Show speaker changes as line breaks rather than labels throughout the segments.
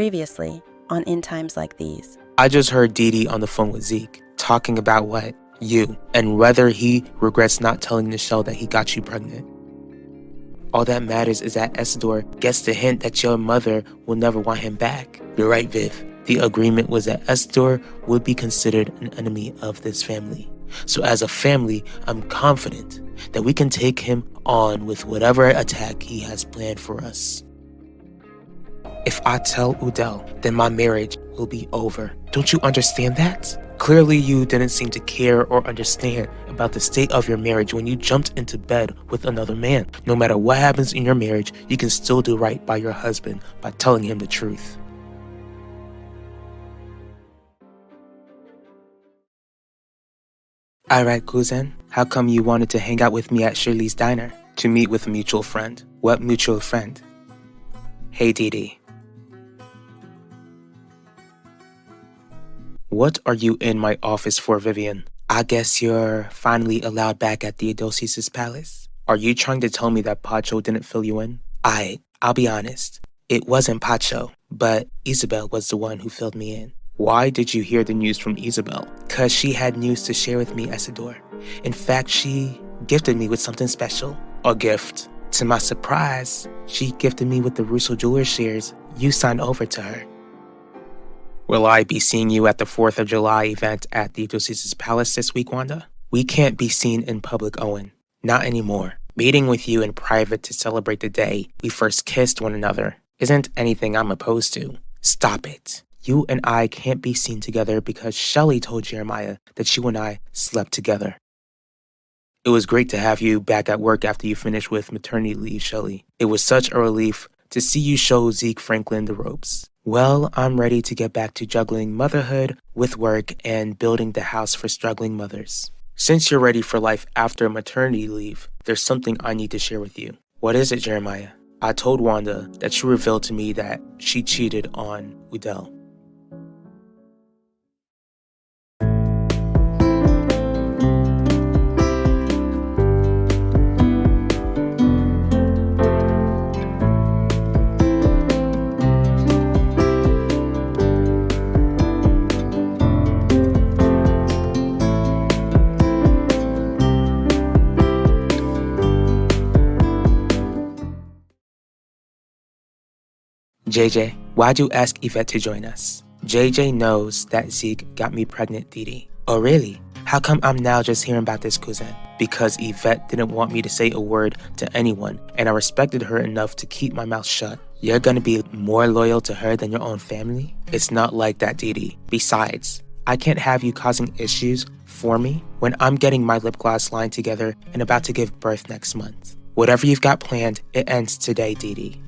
Previously on In Times Like These.
I just heard Dee on the phone with Zeke, talking about what? You, and whether he regrets not telling Nichelle that he got you pregnant. All that matters is that Isidore gets the hint that your mother will never want him back. You're right, Viv. The agreement was that Isidore would be considered an enemy of this family. So as a family, I'm confident that we can take him on with whatever attack he has planned for us. If I tell Udell, then my marriage will be over. Don't you understand that? Clearly, you didn't seem to care or understand about the state of your marriage when you jumped into bed with another man. No matter what happens in your marriage, you can still do right by your husband by telling him the truth. Alright, cousin, how come you wanted to hang out with me at Shirley's diner? To meet with a mutual friend. What mutual friend? Hey, Dee. What are you in my office for, Vivian? I guess you're finally allowed back at Theodosius' palace. Are you trying to tell me that Pacho didn't fill you in? I'll be honest. It wasn't Pacho, but Isabel was the one who filled me in. Why did you hear the news from Isabel? 'Cause she had news to share with me, Isidore. In fact, she gifted me with something special. A gift. To my surprise, she gifted me with the Russo Jewelers shares you signed over to her. Will I be seeing you at the 4th of July event at Theodosius' palace this week, Wanda? We can't be seen in public, Owen. Not anymore. Meeting with you in private to celebrate the day we first kissed one another isn't anything I'm opposed to. Stop it. You and I can't be seen together because Shelley told Jeremiah that you and I slept together. It was great to have you back at work after you finished with maternity leave, Shelley. It was such a relief to see you show Zeke Franklin the ropes. Well, I'm ready to get back to juggling motherhood with work and building the house for struggling mothers. Since you're ready for life after maternity leave, there's something I need to share with you. What is it, Jeremiah? I told Wanda that she revealed to me that she cheated on Udell. JJ, why'd you ask Yvette to join us? JJ knows that Zeke got me pregnant, Dee. Oh really? How come I'm now just hearing about this, cousin? Because Yvette didn't want me to say a word to anyone, and I respected her enough to keep my mouth shut. You're gonna be more loyal to her than your own family? It's not like that, Dee. Besides, I can't have you causing issues for me when I'm getting my lip gloss line together and about to give birth next month. Whatever you've got planned, it ends today, Dee.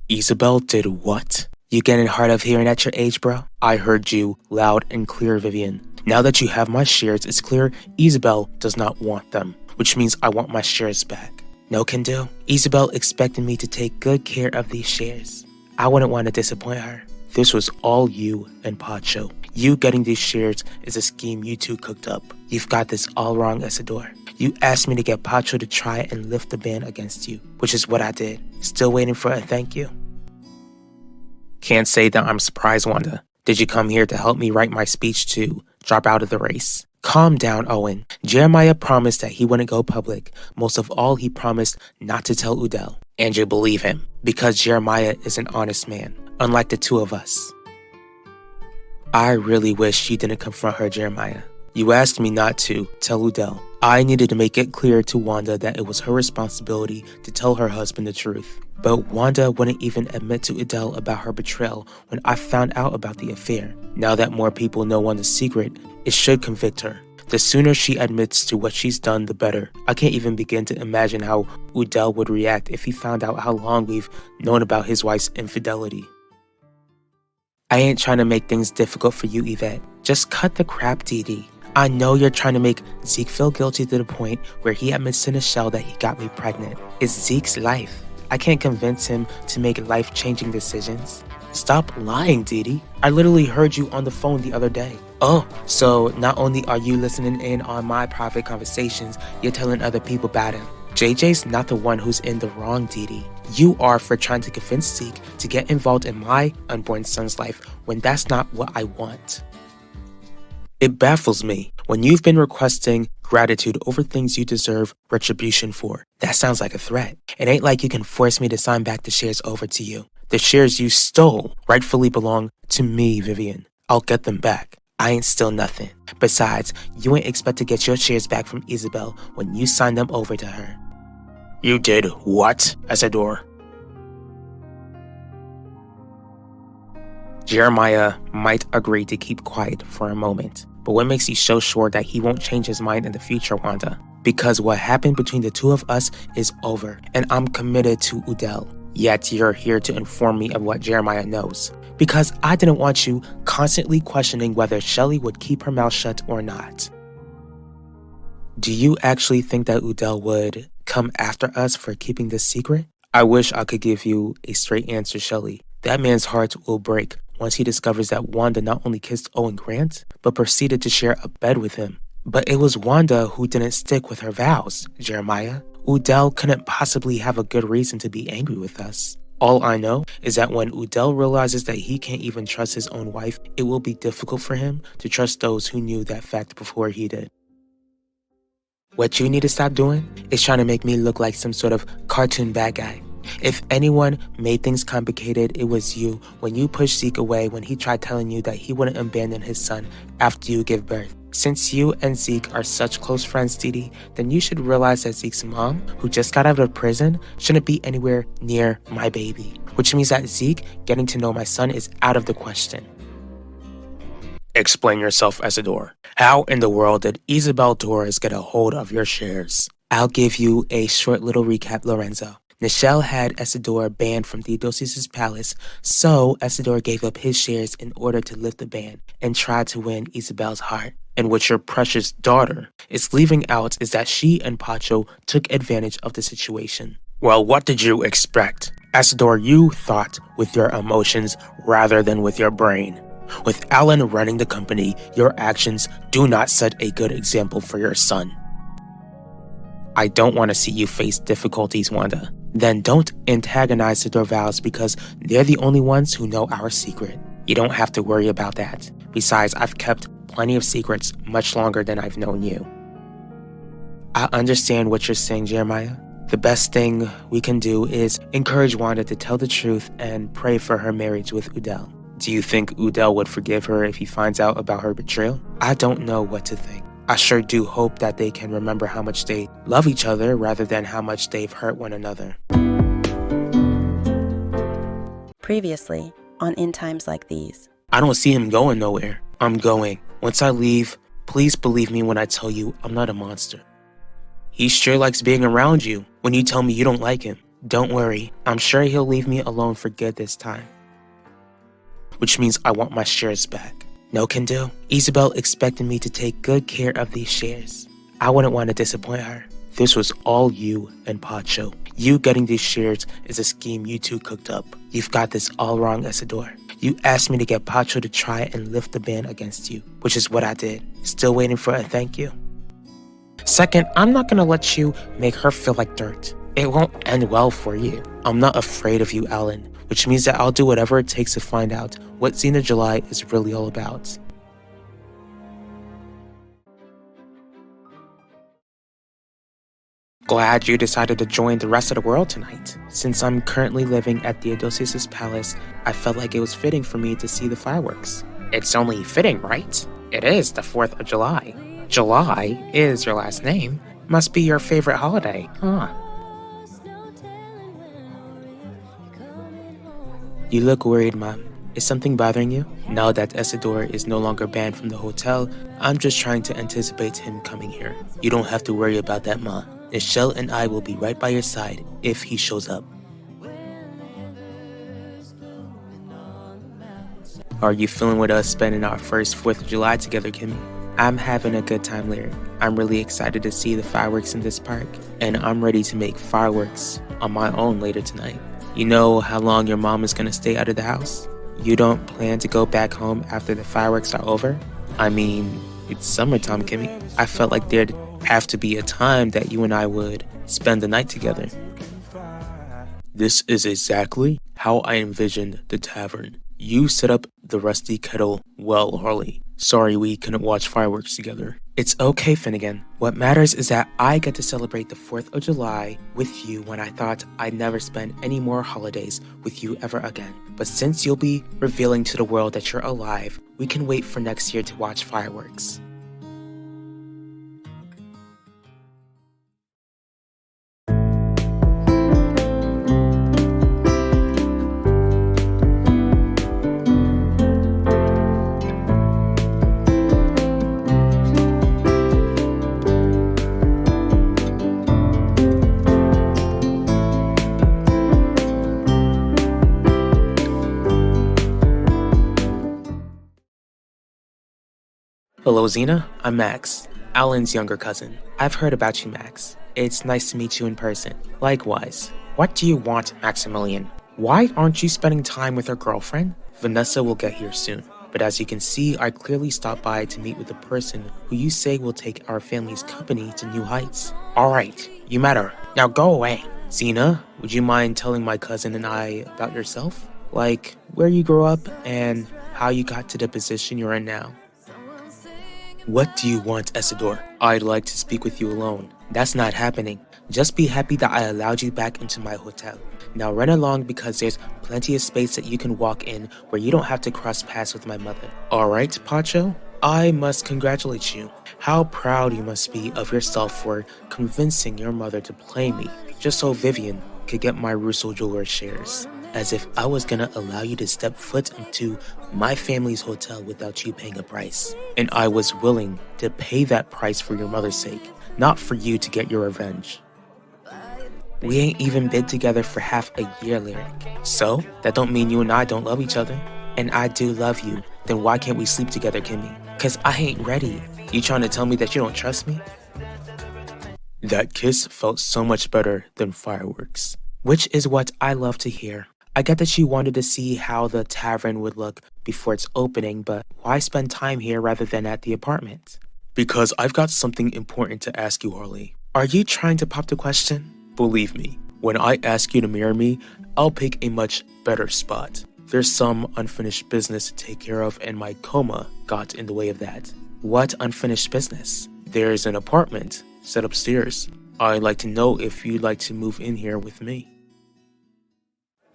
Isabel did what? You getting hard of hearing at your age, bro? I heard you loud and clear, Vivian. Now that you have my shares, it's clear Isabel does not want them, which means I want my shares back. No can do. Isabel expected me to take good care of these shares. I wouldn't want to disappoint her. This was all you and Pacho. You getting these shares is a scheme you two cooked up. You've got this all wrong, Isidore. You asked me to get Pacho to try and lift the ban against you, which is what I did. Still waiting for a thank you. Can't say that I'm surprised, Wanda. Did you come here to help me write my speech to drop out of the race? Calm down, Owen. Jeremiah promised that he wouldn't go public. Most of all, he promised not to tell Udell. And you believe him, because Jeremiah is an honest man, unlike the two of us. I really wish you didn't confront her, Jeremiah. You asked me not to tell Udell. I needed to make it clear to Wanda that it was her responsibility to tell her husband the truth. But Wanda wouldn't even admit to Udell about her betrayal when I found out about the affair. Now that more people know Wanda's secret, it should convict her. The sooner she admits to what she's done, the better. I can't even begin to imagine how Udell would react if he found out how long we've known about his wife's infidelity. I ain't trying to make things difficult for you, Yvette. Just cut the crap, Dee. I know you're trying to make Zeke feel guilty to the point where he admits to Nichelle that he got me pregnant. It's Zeke's life. I can't convince him to make life-changing decisions. Stop lying, Dee. I literally heard you on the phone the other day. Oh, so not only are you listening in on my private conversations, you're telling other people about him. JJ's not the one who's in the wrong, Dee. you are for trying to convince Zeke to get involved in my unborn son's life when that's not what I want. It baffles me when you've been requesting gratitude over things you deserve retribution for. That sounds like a threat. It ain't like you can force me to sign back the shares over to you. The shares you stole rightfully belong to me, Vivian. I'll get them back. I ain't still nothing. Besides, you ain't expect to get your shares back from Isabel when you signed them over to her. You did what, Isidore? Jeremiah might agree to keep quiet for a moment, but what makes you so sure that he won't change his mind in the future, Wanda? Because what happened between the two of us is over, and I'm committed to Udell. Yet you're here to inform me of what Jeremiah knows, because I didn't want you constantly questioning whether Shelley would keep her mouth shut or not. Do you actually think that Udell would come after us for keeping this secret? I wish I could give you a straight answer, Shelley. That man's heart will break once he discovers that Wanda not only kissed Owen Grant, but proceeded to share a bed with him. But it was Wanda who didn't stick with her vows, Jeremiah. Udell couldn't possibly have a good reason to be angry with us. All I know is that when Udell realizes that he can't even trust his own wife, it will be difficult for him to trust those who knew that fact before he did. What you need to stop doing is trying to make me look like some sort of cartoon bad guy. If anyone made things complicated, it was you when you pushed Zeke away when he tried telling you that he wouldn't abandon his son after you give birth. Since you and Zeke are such close friends, Dee, then you should realize that Zeke's mom, who just got out of prison, shouldn't be anywhere near my baby. Which means that Zeke getting to know my son is out of the question. Explain yourself, Isidore. How in the world did Isabel Torres get a hold of your shares? I'll give you a short little recap, Lorenzo. Nichelle had Isidore banned from Theodosius' palace, so Isidore gave up his shares in order to lift the ban and try to win Isabel's heart. And what your precious daughter is leaving out is that she and Pacho took advantage of the situation. Well, what did you expect? Isidore, you thought with your emotions rather than with your brain. With Alan running the company, your actions do not set a good example for your son. I don't want to see you face difficulties, Wanda. Then don't antagonize the Dorvals because they're the only ones who know our secret. You don't have to worry about that. Besides, I've kept plenty of secrets much longer than I've known you. I understand what you're saying, Jeremiah. The best thing we can do is encourage Wanda to tell the truth and pray for her marriage with Udell. Do you think Udell would forgive her if he finds out about her betrayal? I don't know what to think. I sure do hope that they can remember how much they love each other rather than how much they've hurt one another.
Previously on In Times Like These.
I don't see him going nowhere. I'm going. Once I leave, please believe me when I tell you I'm not a monster. He sure likes being around you when you tell me you don't like him. Don't worry, I'm sure he'll leave me alone for good this time. Which means I want my shares back. No can do. Isabel expected me to take good care of these shares. I wouldn't want to disappoint her. This was all you and Pacho. You getting these shares is a scheme you two cooked up. You've got this all wrong, Isidore. You asked me to get Pacho to try and lift the ban against you, which is what I did. Still waiting for a thank you. Second, I'm not gonna let you make her feel like dirt. It won't end well for you. I'm not afraid of you, Alan, which means that I'll do whatever it takes to find out what Xena July is really all about. Glad you decided to join the rest of the world tonight. Since I'm currently living at Theodosius' palace, I felt like it was fitting for me to see the fireworks. It's only fitting, right? It is the 4th of July. July is your last name. Must be your favorite holiday, huh? You look worried, Mom. Is something bothering you? Now that Isidore is no longer banned from the hotel, I'm just trying to anticipate him coming here. You don't have to worry about that, Ma. Nichelle and I will be right by your side if he shows up. Are you feeling with us spending our first 4th of July together, Kimmy? I'm having a good time, Lyric. I'm really excited to see the fireworks in this park, and I'm ready to make fireworks on my own later tonight. You know how long your mom is going to stay out of the house? You don't plan to go back home after the fireworks are over? I mean, it's summertime, Kimmy. I felt like there'd have to be a time that you and I would spend the night together. This is exactly how I envisioned the tavern. You set up the rusty kettle well, Harley. Sorry we couldn't watch fireworks together. It's okay, Finnegan. What matters is that I get to celebrate the 4th of July with you when I thought I'd never spend any more holidays with you ever again. But since you'll be revealing to the world that you're alive, we can wait for next year to watch fireworks. Hello, Xena. I'm Max, Alan's younger cousin. I've heard about you, Max. It's nice to meet you in person. Likewise. What do you want, Maximilian? Why aren't you spending time with our girlfriend? Vanessa will get here soon. But as you can see, I clearly stopped by to meet with the person who you say will take our family's company to new heights. Alright, you matter. Now go away. Xena, would you mind telling my cousin and I about yourself? Like, where you grew up and how you got to the position you're in now? What do you want, Essador? I'd like to speak with you alone. That's not happening. Just be happy that I allowed you back into my hotel. Now run along because there's plenty of space that you can walk in where you don't have to cross paths with my mother. Alright, Pacho? I must congratulate you. How proud you must be of yourself for convincing your mother to play me just so Vivian could get my Russo Jewelers shares. As if I was gonna allow you to step foot into my family's hotel without you paying a price. And I was willing to pay that price for your mother's sake, not for you to get your revenge. We ain't even been together for half a year, Lyric. So, that don't mean you and I don't love each other. And I do love you. Then why can't we sleep together, Kimmy? Cause I ain't ready. You trying to tell me that you don't trust me? That kiss felt so much better than fireworks. Which is what I love to hear. I get that you wanted to see how the tavern would look before its opening, but why spend time here rather than at the apartment? Because I've got something important to ask you, Harley. Are you trying to pop the question? Believe me, when I ask you to marry me, I'll pick a much better spot. There's some unfinished business to take care of and my coma got in the way of that. What unfinished business? There's an apartment set upstairs. I'd like to know if you'd like to move in here with me.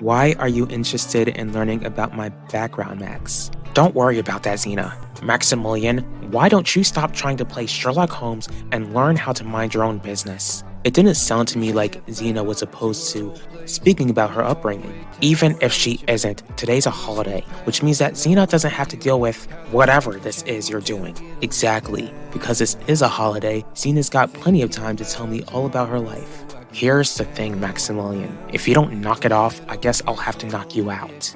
Why are you interested in learning about my background, Max? Don't worry about that, Xena. Maximilian, why don't you stop trying to play Sherlock Holmes and learn how to mind your own business? It didn't sound to me like Xena was opposed to speaking about her upbringing. Even if she isn't, today's a holiday, which means that Xena doesn't have to deal with whatever this is you're doing. Exactly. Because this is a holiday, Xena's got plenty of time to tell me all about her life. Here's the thing, Maximilian. If you don't knock it off, I guess I'll have to knock you out.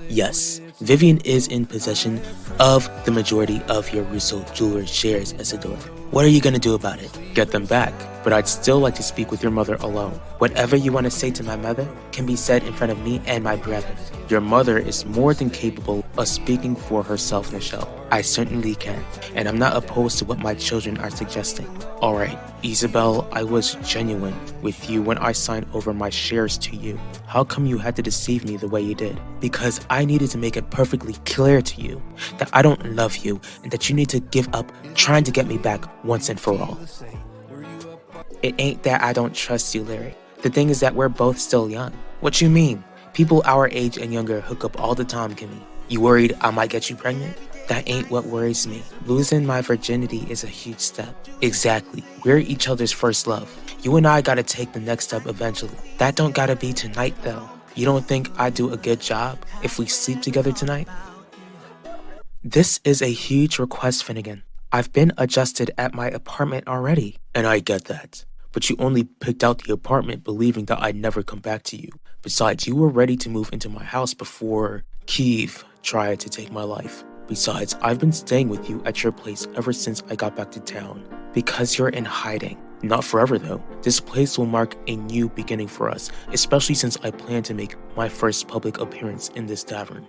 Yes, Vivian is in possession of the majority of your Russo Jewelers shares, Essador. What are you gonna do about it? Get them back. But I'd still like to speak with your mother alone. Whatever you want to say to my mother can be said in front of me and my brother. Your mother is more than capable of speaking for herself, Michelle. I certainly can, and I'm not opposed to what my children are suggesting. Alright, Isabel, I was genuine with you when I signed over my shares to you. How come you had to deceive me the way you did? Because I needed to make it perfectly clear to you that I don't love you and that you need to give up trying to get me back once and for all. It ain't that I don't trust you, Larry. The thing is that we're both still young. What you mean? People our age and younger hook up all the time, Kimmy. You worried I might get you pregnant? That ain't what worries me. Losing my virginity is a huge step. Exactly. We're each other's first love. You and I gotta take the next step eventually. That don't gotta be tonight, though. You don't think I'd do a good job if we sleep together tonight? This is a huge request, Finnegan. I've been adjusted at my apartment already. And I get that. But you only picked out the apartment believing that I'd never come back to you. Besides, you were ready to move into my house before Kiev tried to take my life. Besides, I've been staying with you at your place ever since I got back to town. Because you're in hiding. Not forever though. This place will mark a new beginning for us, especially since I plan to make my first public appearance in this tavern.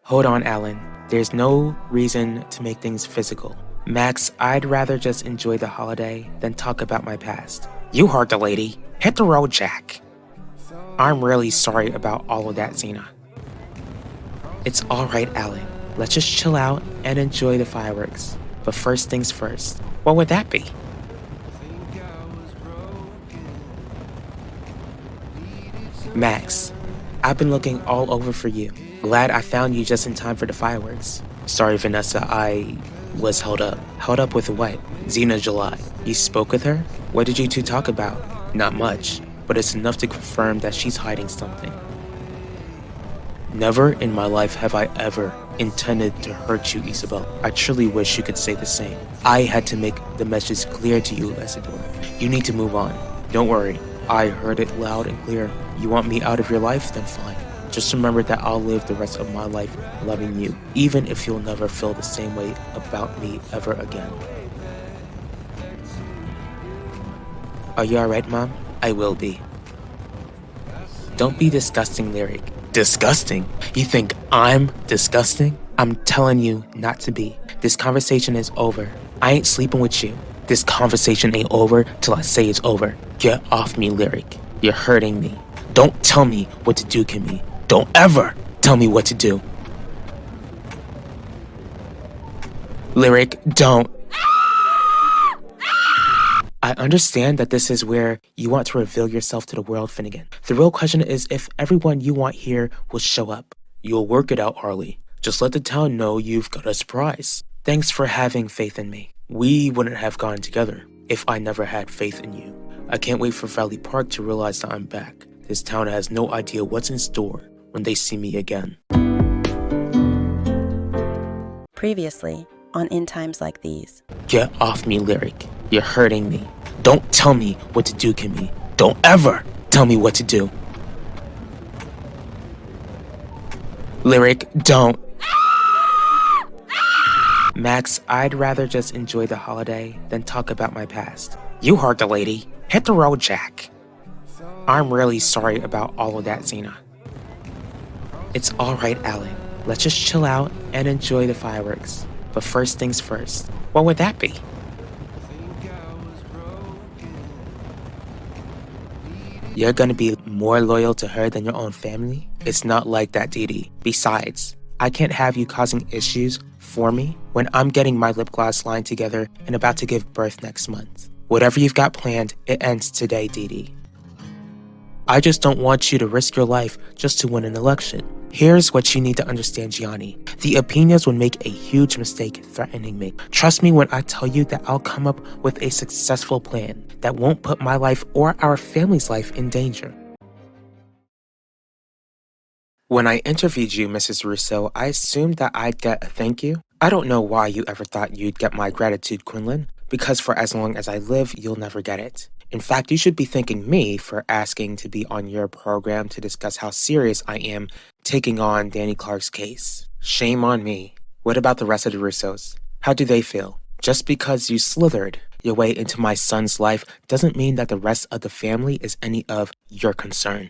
Hold on, Alan. There's no reason to make things physical. Max, I'd rather just enjoy the holiday than talk about my past. You heard the lady. Hit the road, Jack. I'm really sorry about all of that, Xena. It's alright, Alan. Let's just chill out and enjoy the fireworks. But first things first, what would that be? Max, I've been looking all over for you. Glad I found you just in time for the fireworks. Sorry, Vanessa, I was held up. Held up with what? Xena July. You spoke with her? What did you two talk about? Not much, but it's enough to confirm that she's hiding something. Never in my life have I ever intended to hurt you, Isabel. I truly wish you could say the same. I had to make the message clear to you, Isidore. You need to move on. Don't worry, I heard it loud and clear. You want me out of your life? Then fine. Just remember that I'll live the rest of my life loving you, even if you'll never feel the same way about me ever again. Are you alright, Mom? I will be. Don't be disgusting, Lyric. Disgusting? You think I'm disgusting? I'm telling you not to be. This conversation is over. I ain't sleeping with you. This conversation ain't over till I say it's over. Get off me, Lyric. You're hurting me. Don't tell me what to do, Kimmy. Don't ever tell me what to do. Lyric, don't. I understand that this is where you want to reveal yourself to the world, Finnegan. The real question is if everyone you want here will show up. You'll work it out, Harley. Just let the town know you've got a surprise. Thanks for having faith in me. We wouldn't have gone together if I never had faith in you. I can't wait for Valley Park to realize that I'm back. This town has no idea what's in store when they see me again.
Previously on In Times Like These.
Get off me, Lyric. You're hurting me. Don't tell me what to do, Kimmy. Don't ever tell me what to do. Lyric, don't. Max, I'd rather just enjoy the holiday than talk about my past. You heard the lady. Hit the road, Jack. I'm really sorry about all of that, Xena. It's alright, Alan. Let's just chill out and enjoy the fireworks. But first things first, what would that be? You're gonna be more loyal to her than your own family? It's not like that, Dee Dee. Besides, I can't have you causing issues for me when I'm getting my lip gloss line together and about to give birth next month. Whatever you've got planned, it ends today, Dee Dee. I just don't want you to risk your life just to win an election. Here's what you need to understand, Gianni. The opinions would make a huge mistake threatening me. Trust me when I tell you that I'll come up with a successful plan that won't put my life or our family's life in danger. When I interviewed you, Mrs. Russo, I assumed that I'd get a thank you. I don't know why you ever thought you'd get my gratitude, Quinlan, because for as long as I live, you'll never get it. In fact, you should be thanking me for asking to be on your program to discuss how serious I am taking on Danny Clark's case. Shame on me. What about the rest of the Russos? How do they feel? Just because you slithered your way into my son's life doesn't mean that the rest of the family is any of your concern.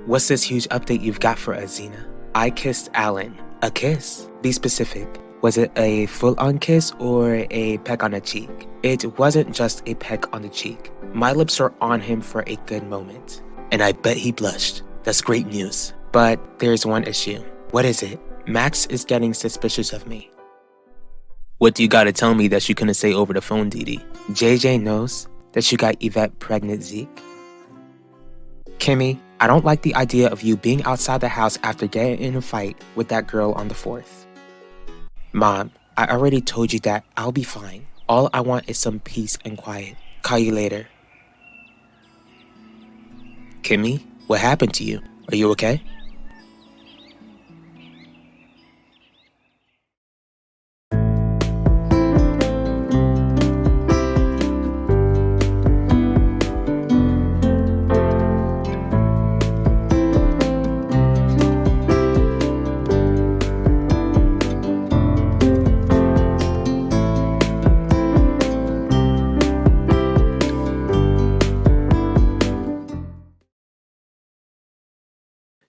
What's this huge update you've got for us, Xena? I kissed Alan. A kiss? Be specific. Was it a full-on kiss or a peck on the cheek? It wasn't just a peck on the cheek. My lips were on him for a good moment. And I bet he blushed. That's great news. But there's one issue. What is it? Max is getting suspicious of me. What do you gotta tell me that you couldn't say over the phone, Dee Dee? JJ knows that you got Yvette pregnant, Zeke. Kimmy, I don't like the idea of you being outside the house after getting in a fight with that girl on the 4th. Mom, I already told you that I'll be fine. All I want is some peace and quiet. Call you later. Kimmy, what happened to you? Are you okay?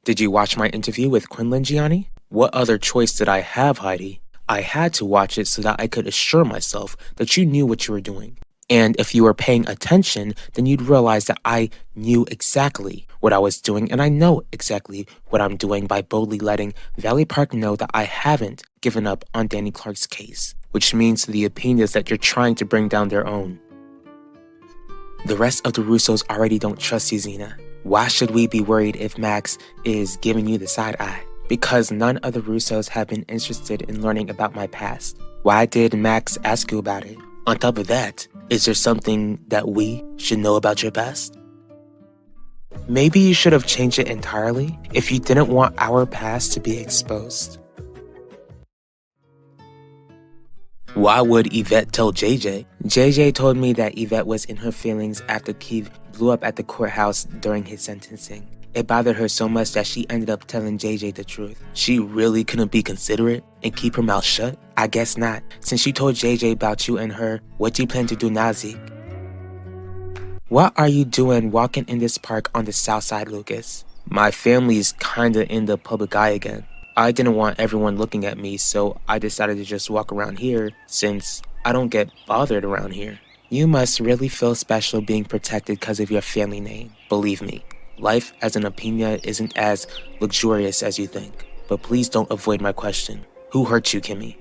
Did you watch my interview with Quinlan, Gianni? What other choice did I have, Heidi? I had to watch it so that I could assure myself that you knew what you were doing. And if you were paying attention, then you'd realize that I knew exactly what I was doing, and I know exactly what I'm doing by boldly letting Valley Park know that I haven't given up on Danny Clark's case, which means the opinions that you're trying to bring down their own. The rest of the Russos already don't trust you, Xena. Why should we be worried if Max is giving you the side eye? Because none of the Russos have been interested in learning about my past. Why did Max ask you about it? On top of that, is there something that we should know about your past? Maybe you should have changed it entirely if you didn't want our past to be exposed. Why would Yvette tell JJ? JJ told me that Yvette was in her feelings after Keith blew up at the courthouse during his sentencing. It bothered her so much that she ended up telling JJ the truth. She really couldn't be considerate and keep her mouth shut? I guess not. Since she told JJ about you and her, what do you plan to do now, Zeke? What are you doing walking in this park on the south side, Lucas? My family's kinda in the public eye again. I didn't want everyone looking at me, so I decided to just walk around here since I don't get bothered around here. You must really feel special being protected because of your family name. Believe me, life as an Opina isn't as luxurious as you think. But please don't avoid my question. Who hurt you, Kimmy?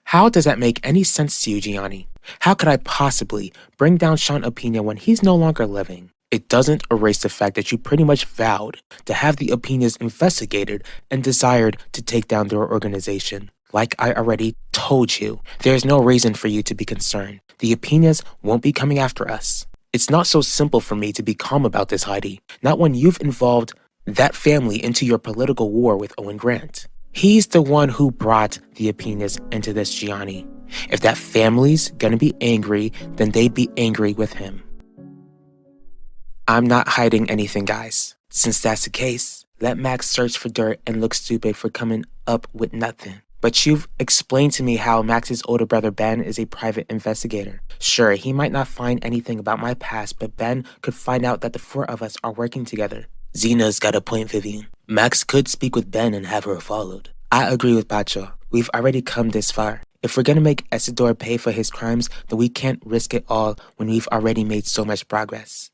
How does that make any sense to you, Gianni? How could I possibly bring down Sean Opina when he's no longer living? It doesn't erase the fact that you pretty much vowed to have the Opinas investigated and desired to take down their organization. Like I already told you, there's no reason for you to be concerned. The Opinas won't be coming after us. It's not so simple for me to be calm about this, Heidi. Not when you've involved that family into your political war with Owen Grant. He's the one who brought the Opinas into this, Gianni. If that family's gonna be angry, then they'd be angry with him. I'm not hiding anything, guys. Since that's the case, let Max search for dirt and look stupid for coming up with nothing. But you've explained to me how Max's older brother Ben is a private investigator. Sure, he might not find anything about my past, but Ben could find out that the four of us are working together. Xena's got a point, Vivian. Max could speak with Ben and have her followed. I agree with Pacho. We've already come this far. If we're gonna make Isidore pay for his crimes, then we can't risk it all when we've already made so much progress.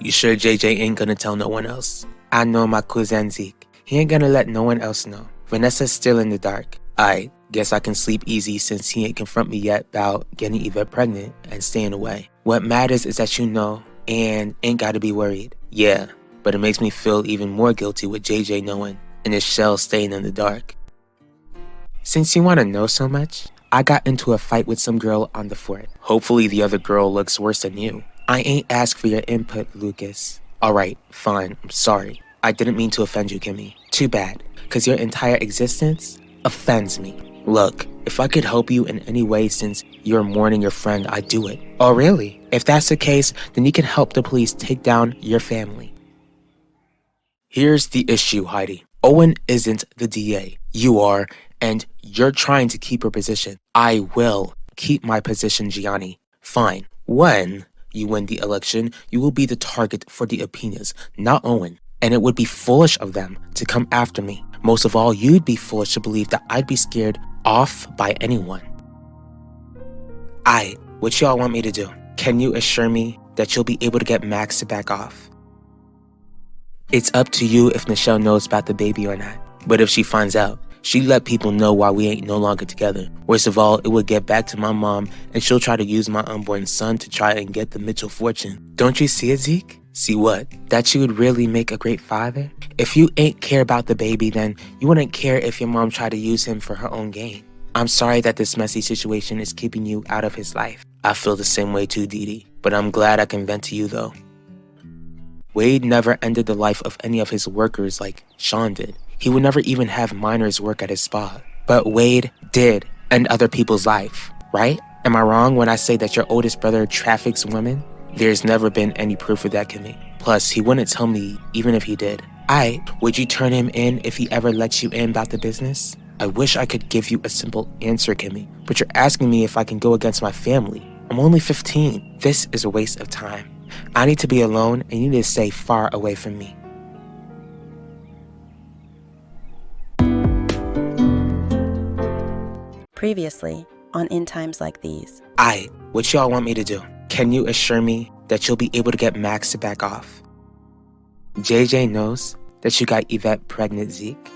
You sure JJ ain't gonna tell no one else? I know my cousin Zeke. He ain't gonna let no one else know. Vanessa's still in the dark. I guess I can sleep easy since he ain't confront me yet about getting Yvette pregnant and staying away. What matters is that you know and ain't gotta be worried. Yeah, but it makes me feel even more guilty with JJ knowing and his shell staying in the dark. Since you wanna know so much, I got into a fight with some girl on the fort. Hopefully the other girl looks worse than you. I ain't asked for your input, Lucas. Alright, fine, I'm sorry. I didn't mean to offend you, Kimmy. Too bad, cause your entire existence offends me. Look, if I could help you in any way since you're mourning your friend, I'd do it. Oh really? If that's the case, then you can help the police take down your family. Here's the issue, Heidi. Owen isn't the DA. You are, and you're trying to keep your position. I will keep my position, Gianni. Fine. When you win the election, you will be the target for the Opinas, not Owen. And it would be foolish of them to come after me. Most of all, you'd be foolish to believe that I'd be scared off by anyone. What y'all want me to do? Can you assure me that you'll be able to get Max to back off? It's up to you if Michelle knows about the baby or not. But if she finds out, she'd let people know why we ain't no longer together. Worst of all, it would get back to my mom and she'll try to use my unborn son to try and get the Mitchell fortune. Don't you see it, Zeke? See what? That you would really make a great father? If you ain't care about the baby, then you wouldn't care if your mom tried to use him for her own gain. I'm sorry that this messy situation is keeping you out of his life. I feel the same way too, Dee Dee. But I'm glad I can vent to you though. Wade never ended the life of any of his workers like Sean did. He would never even have minors work at his spa. But Wade did end other people's life, right? Am I wrong when I say that your oldest brother traffics women? There's never been any proof of that, Kimmy. Plus, he wouldn't tell me even if he did. Would you turn him in if he ever lets you in about the business? I wish I could give you a simple answer, Kimmy, but you're asking me if I can go against my family. I'm only 15. This is a waste of time. I need to be alone and you need to stay far away from me.
Previously, on In Times Like These.
What y'all want me to do? Can you assure me that you'll be able to get Max to back off? JJ knows that you got Yvette pregnant, Zeke.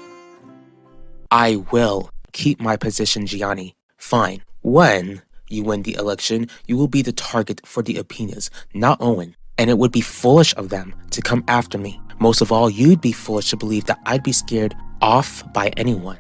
I will keep my position, Gianni. Fine. When you win the election, you will be the target for the Apinas, not Owen. And it would be foolish of them to come after me. Most of all, you'd be foolish to believe that I'd be scared off by anyone.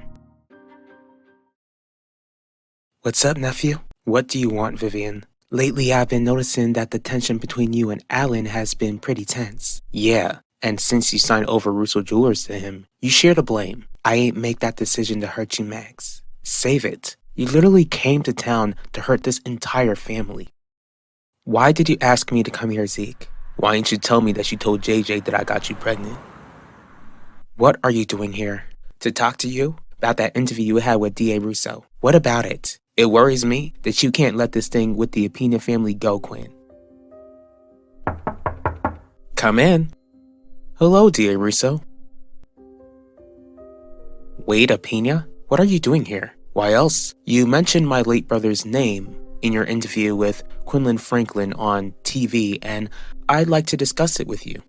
What's up, nephew? What do you want, Vivian? Lately, I've been noticing that the tension between you and Alan has been pretty tense. Yeah, and since you signed over Russo Jewelers to him, you share the blame. I ain't make that decision to hurt you, Max. Save it. You literally came to town to hurt this entire family. Why did you ask me to come here, Zeke? Why didn't you tell me that you told JJ that I got you pregnant? What are you doing here? To talk to you? About that interview you had with D.A. Russo. What about it? It worries me that you can't let this thing with the Apina family go, Quinn. Come in. Hello, D.A. Russo. Wade Apina? What are you doing here? Why else? You mentioned my late brother's name in your interview with Quinlan Franklin on TV, and I'd like to discuss it with you.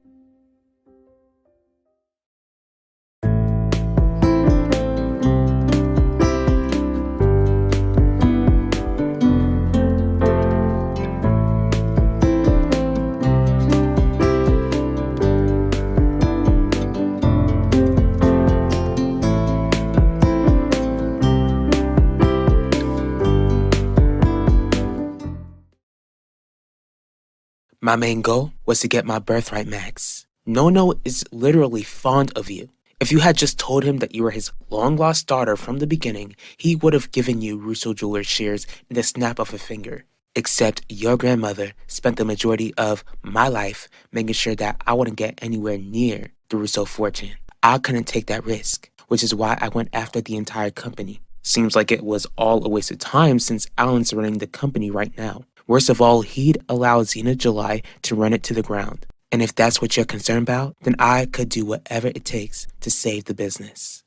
My main goal was to get my birthright, Max. No is literally fond of you. If you had just told him that you were his long-lost daughter from the beginning, he would have given you Russo Jewelers shares in the snap of a finger. Except your grandmother spent the majority of my life making sure that I wouldn't get anywhere near the Russo fortune. I couldn't take that risk, which is why I went after the entire company. Seems like it was all a waste of time since Alan's running the company right now. Worst of all, he'd allow Zena July to run it to the ground. And if that's what you're concerned about, then I could do whatever it takes to save the business.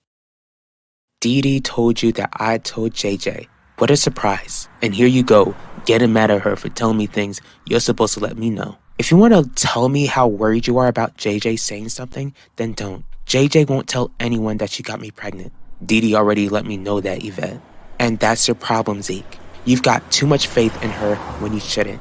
Dee Dee told you that I told JJ. What a surprise. And here you go, getting mad at her for telling me things you're supposed to let me know. If you want to tell me how worried you are about JJ saying something, then don't. JJ won't tell anyone that she got me pregnant. Dee Dee already let me know that, Yvette. And that's your problem, Zeke. You've got too much faith in her when you shouldn't.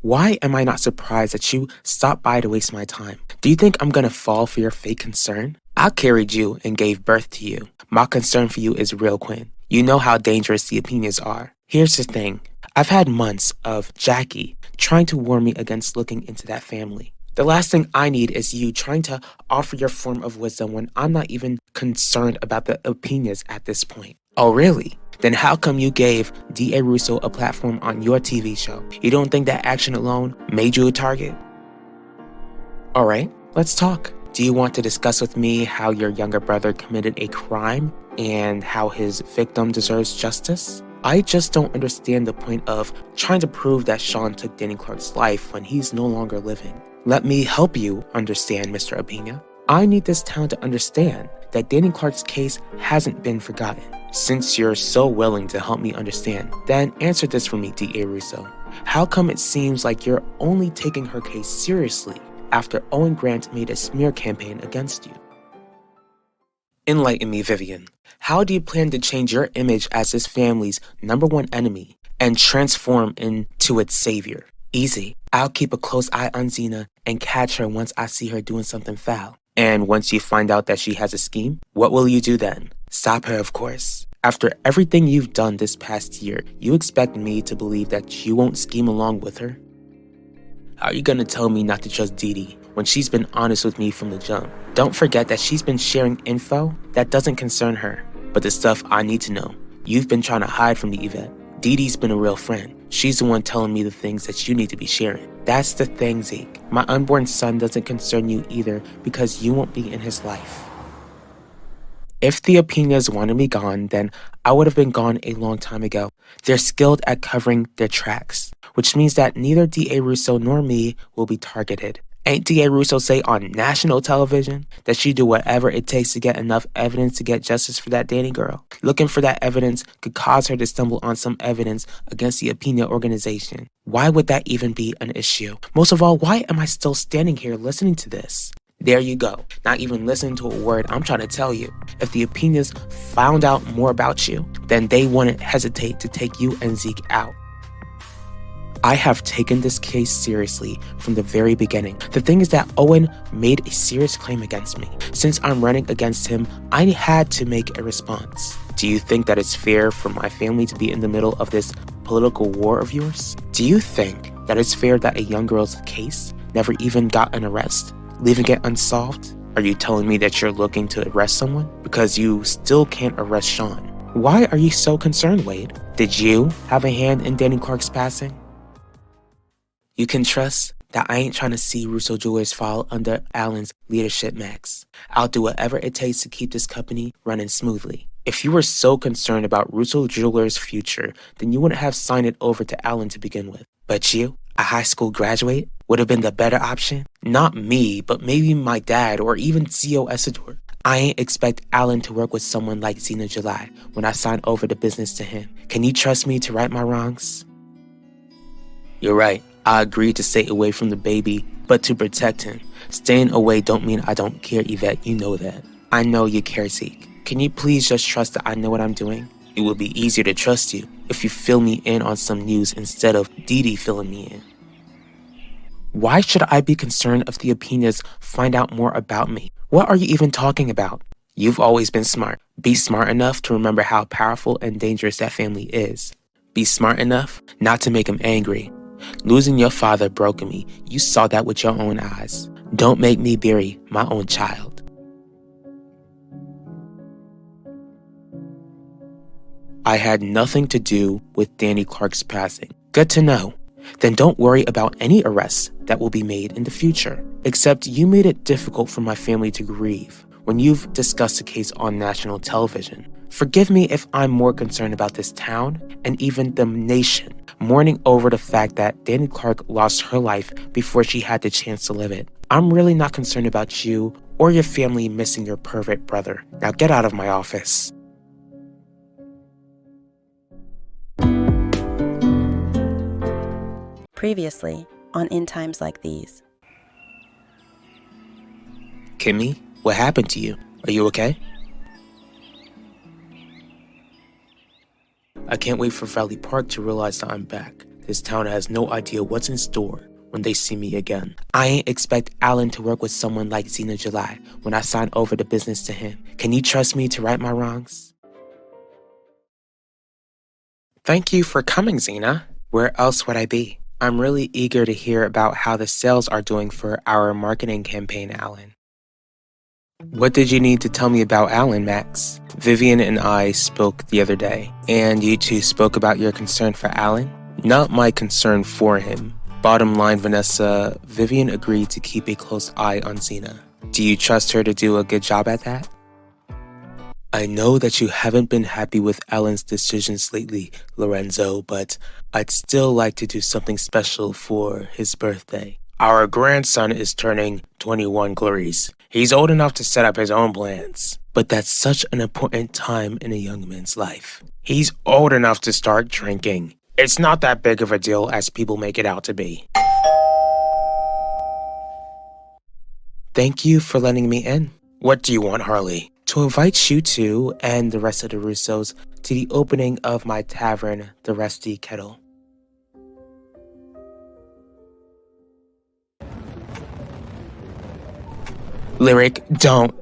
Why am I not surprised that you stopped by to waste my time? Do you think I'm gonna fall for your fake concern? I carried you and gave birth to you. My concern for you is real, Quinn. You know how dangerous the opinions are. Here's the thing. I've had months of Jackie trying to warn me against looking into that family. The last thing I need is you trying to offer your form of wisdom when I'm not even concerned about the opinions at this point. Oh, really? Then how come you gave D.A. Russo a platform on your TV show? You don't think that action alone made you a target? Alright, let's talk. Do you want to discuss with me how your younger brother committed a crime and how his victim deserves justice? I just don't understand the point of trying to prove that Sean took Danny Clark's life when he's no longer living. Let me help you understand, Mr. Apina. I need this town to understand that Danny Clark's case hasn't been forgotten. Since you're so willing to help me understand, then answer this for me, D.A. Russo. How come it seems like you're only taking her case seriously after Owen Grant made a smear campaign against you? Enlighten me, Vivian. How do you plan to change your image as this family's #1 enemy and transform into its savior? Easy. I'll keep a close eye on Xena and catch her once I see her doing something foul. And once you find out that she has a scheme, what will you do then? Stop her, of course. After everything you've done this past year, you expect me to believe that you won't scheme along with her? How are you gonna tell me not to trust Dee Dee when she's been honest with me from the jump? Don't forget that she's been sharing info that doesn't concern her, but the stuff I need to know. You've been trying to hide from the event. Dee Dee's been a real friend. She's the one telling me the things that you need to be sharing. That's the thing, Zeke. My unborn son doesn't concern you either because you won't be in his life. If the Apinas wanted me gone, then I would have been gone a long time ago. They're skilled at covering their tracks, which means that neither D.A. Russo nor me will be targeted. Ain't D.A. Russo say on national television that she'd do whatever it takes to get enough evidence to get justice for that Danny girl? Looking for that evidence could cause her to stumble on some evidence against the Apina organization. Why would that even be an issue? Most of all, why am I still standing here listening to this? There you go, not even listening to a word I'm trying to tell you. If the Apinas found out more about you, then they wouldn't hesitate to take you and Zeke out. I have taken this case seriously from the very beginning. The thing is that Owen made a serious claim against me. Since I'm running against him, I had to make a response. Do you think that it's fair for my family to be in the middle of this political war of yours? Do you think that it's fair that a young girl's case never even got an arrest, leaving it unsolved? Are you telling me that you're looking to arrest someone? Because you still can't arrest Sean. Why are you so concerned, Wade? Did you have a hand in Danny Clark's passing? You can trust that I ain't trying to see Russo Jewelers fall under Alan's leadership, Max. I'll do whatever it takes to keep this company running smoothly. If you were so concerned about Russo Jewelers' future, then you wouldn't have signed it over to Alan to begin with. But you, a high school graduate, would have been the better option? Not me, but maybe my dad or even C.O. Esador. I ain't expect Alan to work with someone like Zena July when I signed over the business to him. Can you trust me to right my wrongs? You're right. I agreed to stay away from the baby, but to protect him. Staying away don't mean I don't care, Yvette, you know that. I know you care, Zeke. Can you please just trust that I know what I'm doing? It would be easier to trust you if you fill me in on some news instead of Dee Dee filling me in. Why should I be concerned if the Apinas find out more about me? What are you even talking about? You've always been smart. Be smart enough to remember how powerful and dangerous that family is. Be smart enough not to make him angry. Losing your father broke me. You saw that with your own eyes. Don't make me bury my own child. I had nothing to do with Danny Clark's passing. Good to know. Then don't worry about any arrests that will be made in the future. Except you made it difficult for my family to grieve when you've discussed the case on national television. Forgive me if I'm more concerned about this town and even the nation mourning over the fact that Danny Clark lost her life before she had the chance to live it. I'm really not concerned about you or your family missing your pervert brother. Now get out of my office.
Previously on In Times Like These.
Kimmy, what happened to you? Are you okay? I can't wait for Valley Park to realize that I'm back. This town has no idea what's in store when they see me again. I ain't expect Alan to work with someone like Zena July when I signed over the business to him. Can you trust me to right my wrongs? Thank you for coming, Zena. Where else would I be? I'm really eager to hear about how the sales are doing for our marketing campaign, Alan. What did you need to tell me about Alan, Max? Vivian and I spoke the other day, and you two spoke about your concern for Alan? Not my concern for him. Bottom line, Vanessa, Vivian agreed to keep a close eye on Zena. Do you trust her to do a good job at that? I know that you haven't been happy with Alan's decisions lately, Lorenzo, but I'd still like to do something special for his birthday. Our grandson is turning 21, Clarice. He's old enough to set up his own plans. But that's such an important time in a young man's life. He's old enough to start drinking. It's not that big of a deal as people make it out to be. Thank you for letting me in. What do you want, Harley? To invite you two and the rest of the Russos to the opening of my tavern, the Rusty Kettle. Lyric, don't.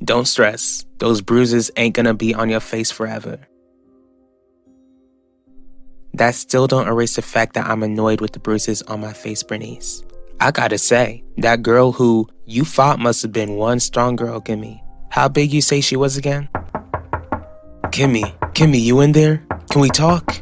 Don't stress. Those bruises ain't gonna be on your face forever. That still don't erase the fact that I'm annoyed with the bruises on my face, Bernice. I gotta say, that girl who you fought must have been one strong girl, Kimmy. How big you say she was again? Kimmy, you in there? Can we talk?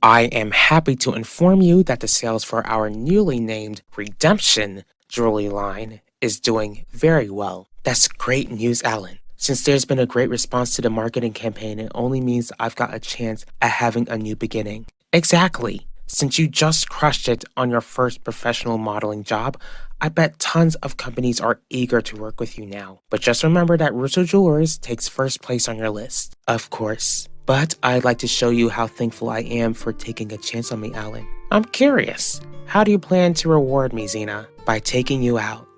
I am happy to inform you that the sales for our newly named Redemption jewelry line is doing very well. That's great news, Alan. Since there's been a great response to the marketing campaign, it only means I've got a chance at having a new beginning. Exactly. Since you just crushed it on your first professional modeling job, I bet tons of companies are eager to work with you now. But just remember that Russo Jewelers takes first place on your list. Of course. But I'd like to show you how thankful I am for taking a chance on me, Alan. I'm curious. How do you plan to reward me, Xena? By taking you out.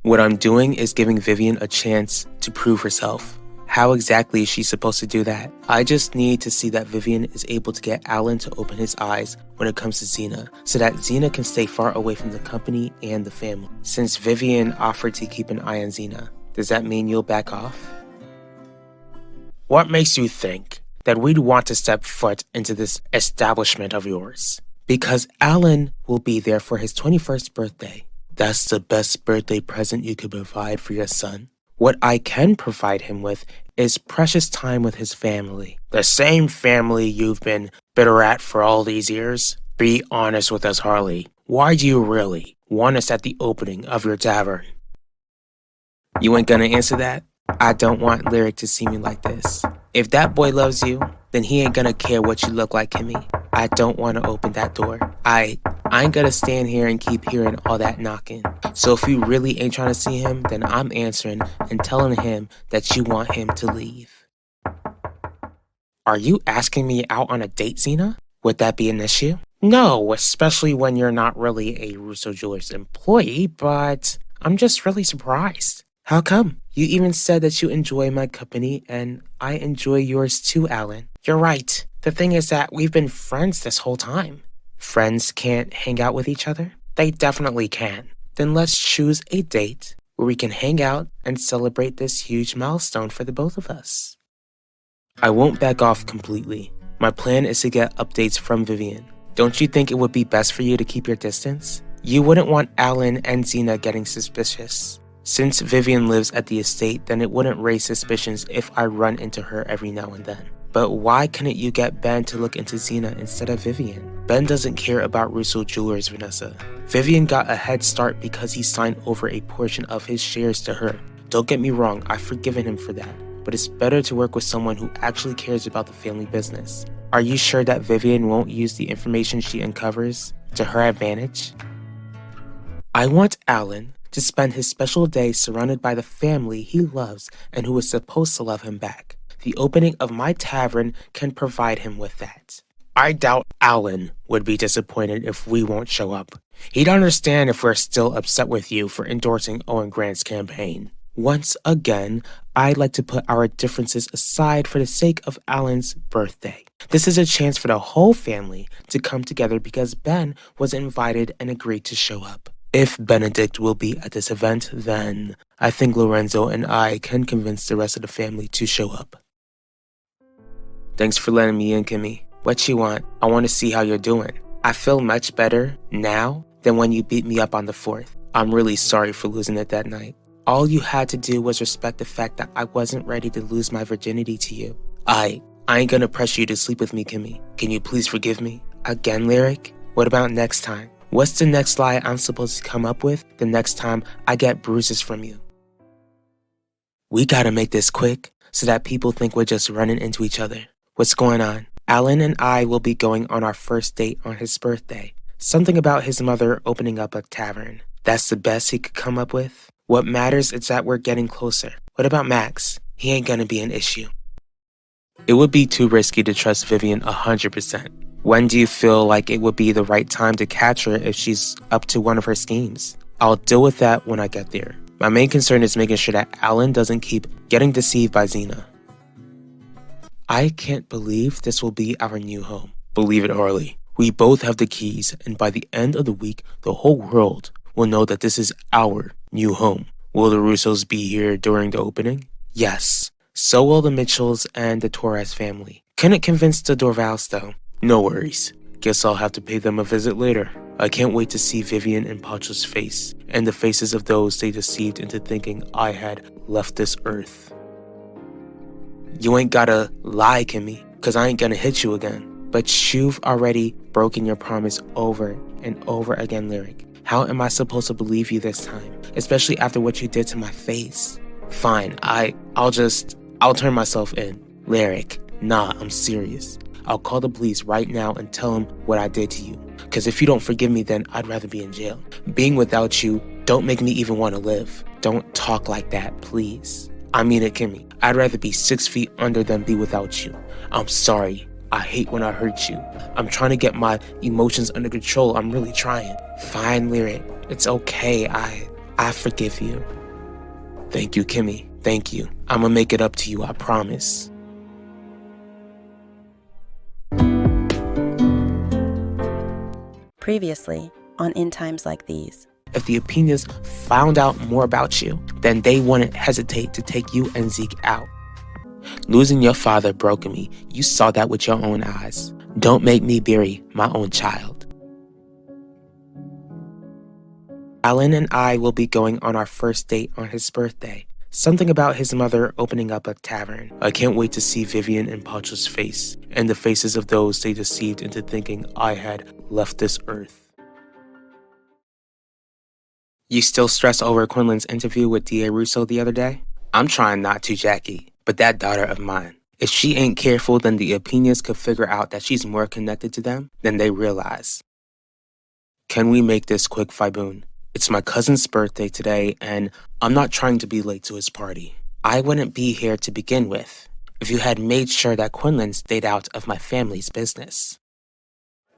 What I'm doing is giving Vivian a chance to prove herself. How exactly is she supposed to do that? I just need to see that Vivian is able to get Alan to open his eyes when it comes to Xena, so that Xena can stay far away from the company and the family. Since Vivian offered to keep an eye on Xena, does that mean you'll back off? What makes you think that we'd want to step foot into this establishment of yours? Because Alan will be there for his 21st birthday. That's the best birthday present you could provide for your son. What I can provide him with is precious time with his family. The same family you've been bitter at for all these years? Be honest with us, Harley. Why do you really want us at the opening of your tavern? You ain't gonna answer that? I don't want Lyric to see me like this. If that boy loves you, then he ain't gonna care what you look like, Kimmy. I don't want to open that door. I ain't gonna stand here and keep hearing all that knocking. So if you really ain't trying to see him, then I'm answering and telling him that you want him to leave. Are you asking me out on a date, Xena? Would that be an issue? No, especially when you're not really a Russo Jewelers employee, but I'm just really surprised. How come? You even said that you enjoy my company, and I enjoy yours too, Alan. You're right. The thing is that we've been friends this whole time. Friends can't hang out with each other? They definitely can. Then let's choose a date where we can hang out and celebrate this huge milestone for the both of us. I won't back off completely. My plan is to get updates from Vivian. Don't you think it would be best for you to keep your distance? You wouldn't want Alan and Xena getting suspicious. Since Vivian lives at the estate, then it wouldn't raise suspicions if I run into her every now and then. But why couldn't you get Ben to look into Xena instead of Vivian? Ben doesn't care about Russo Jewelers, Vanessa. Vivian got a head start because he signed over a portion of his shares to her. Don't get me wrong, I've forgiven him for that. But it's better to work with someone who actually cares about the family business. Are you sure that Vivian won't use the information she uncovers to her advantage? I want Alan to spend his special day surrounded by the family he loves and who is supposed to love him back. The opening of my tavern can provide him with that. I doubt Alan would be disappointed if we won't show up. He'd understand if we're still upset with you for endorsing Owen Grant's campaign. Once again, I'd like to put our differences aside for the sake of Alan's birthday. This is a chance for the whole family to come together because Ben was invited and agreed to show up. If Benedict will be at this event, then I think Lorenzo and I can convince the rest of the family to show up. Thanks for letting me in, Kimmy. What you want? I want to see how you're doing. I feel much better now than when you beat me up on the 4th. I'm really sorry for losing it that night. All you had to do was respect the fact that I wasn't ready to lose my virginity to you. I ain't gonna pressure you to sleep with me, Kimmy. Can you please forgive me? Again, Lyric? What about next time? What's the next lie I'm supposed to come up with the next time I get bruises from you? We gotta make this quick so that people think we're just running into each other. What's going on? Alan and I will be going on our first date on his birthday. Something about his mother opening up a tavern. That's the best he could come up with? What matters is that we're getting closer. What about Max? He ain't gonna be an issue. It would be too risky to trust Vivian 100%. When do you feel like it would be the right time to catch her if she's up to one of her schemes? I'll deal with that when I get there. My main concern is making sure that Alan doesn't keep getting deceived by Xena. I can't believe this will be our new home. Believe it, Harley. We both have the keys, and by the end of the week, the whole world will know that this is our new home. Will the Russos be here during the opening? Yes. So will the Mitchells and the Torres family. Couldn't convince the Dorvals, though. No worries. Guess I'll have to pay them a visit later. I can't wait to see Vivian and Pacho's face, and the faces of those they deceived into thinking I had left this earth. You ain't gotta lie, Kimmy, cause I ain't gonna hit you again. But you've already broken your promise over and over again, Lyric. How am I supposed to believe you this time? Especially after what you did to my face. Fine, I'll turn myself in. Lyric, nah, I'm serious. I'll call the police right now and tell them what I did to you. Cause if you don't forgive me, then I'd rather be in jail. Being without you don't make me even want to live. Don't talk like that, please. I mean it, Kimmy. I'd rather be 6 feet under than be without you. I'm sorry. I hate when I hurt you. I'm trying to get my emotions under control. I'm really trying. Fine, Lyric. It's okay. I forgive you. Thank you, Kimmy. Thank you. I'ma make it up to you, I promise.
Previously on In Times Like These.
If the Apinas found out more about you, then they wouldn't hesitate to take you and Zeke out. Losing your father broke me. You saw that with your own eyes. Don't make me bury my own child. Alan and I will be going on our first date on his birthday. Something about his mother opening up a tavern. I can't wait to see Vivian and Pacho's face, and the faces of those they deceived into thinking I had left this earth. You still stress over Quinlan's interview with D.A. Russo the other day? I'm trying not to, Jackie, but that daughter of mine, if she ain't careful, then the Apinas could figure out that she's more connected to them than they realize. Can we make this quick, Fiboon? It's my cousin's birthday today, and I'm not trying to be late to his party. I wouldn't be here to begin with if you had made sure that Quinlan stayed out of my family's business.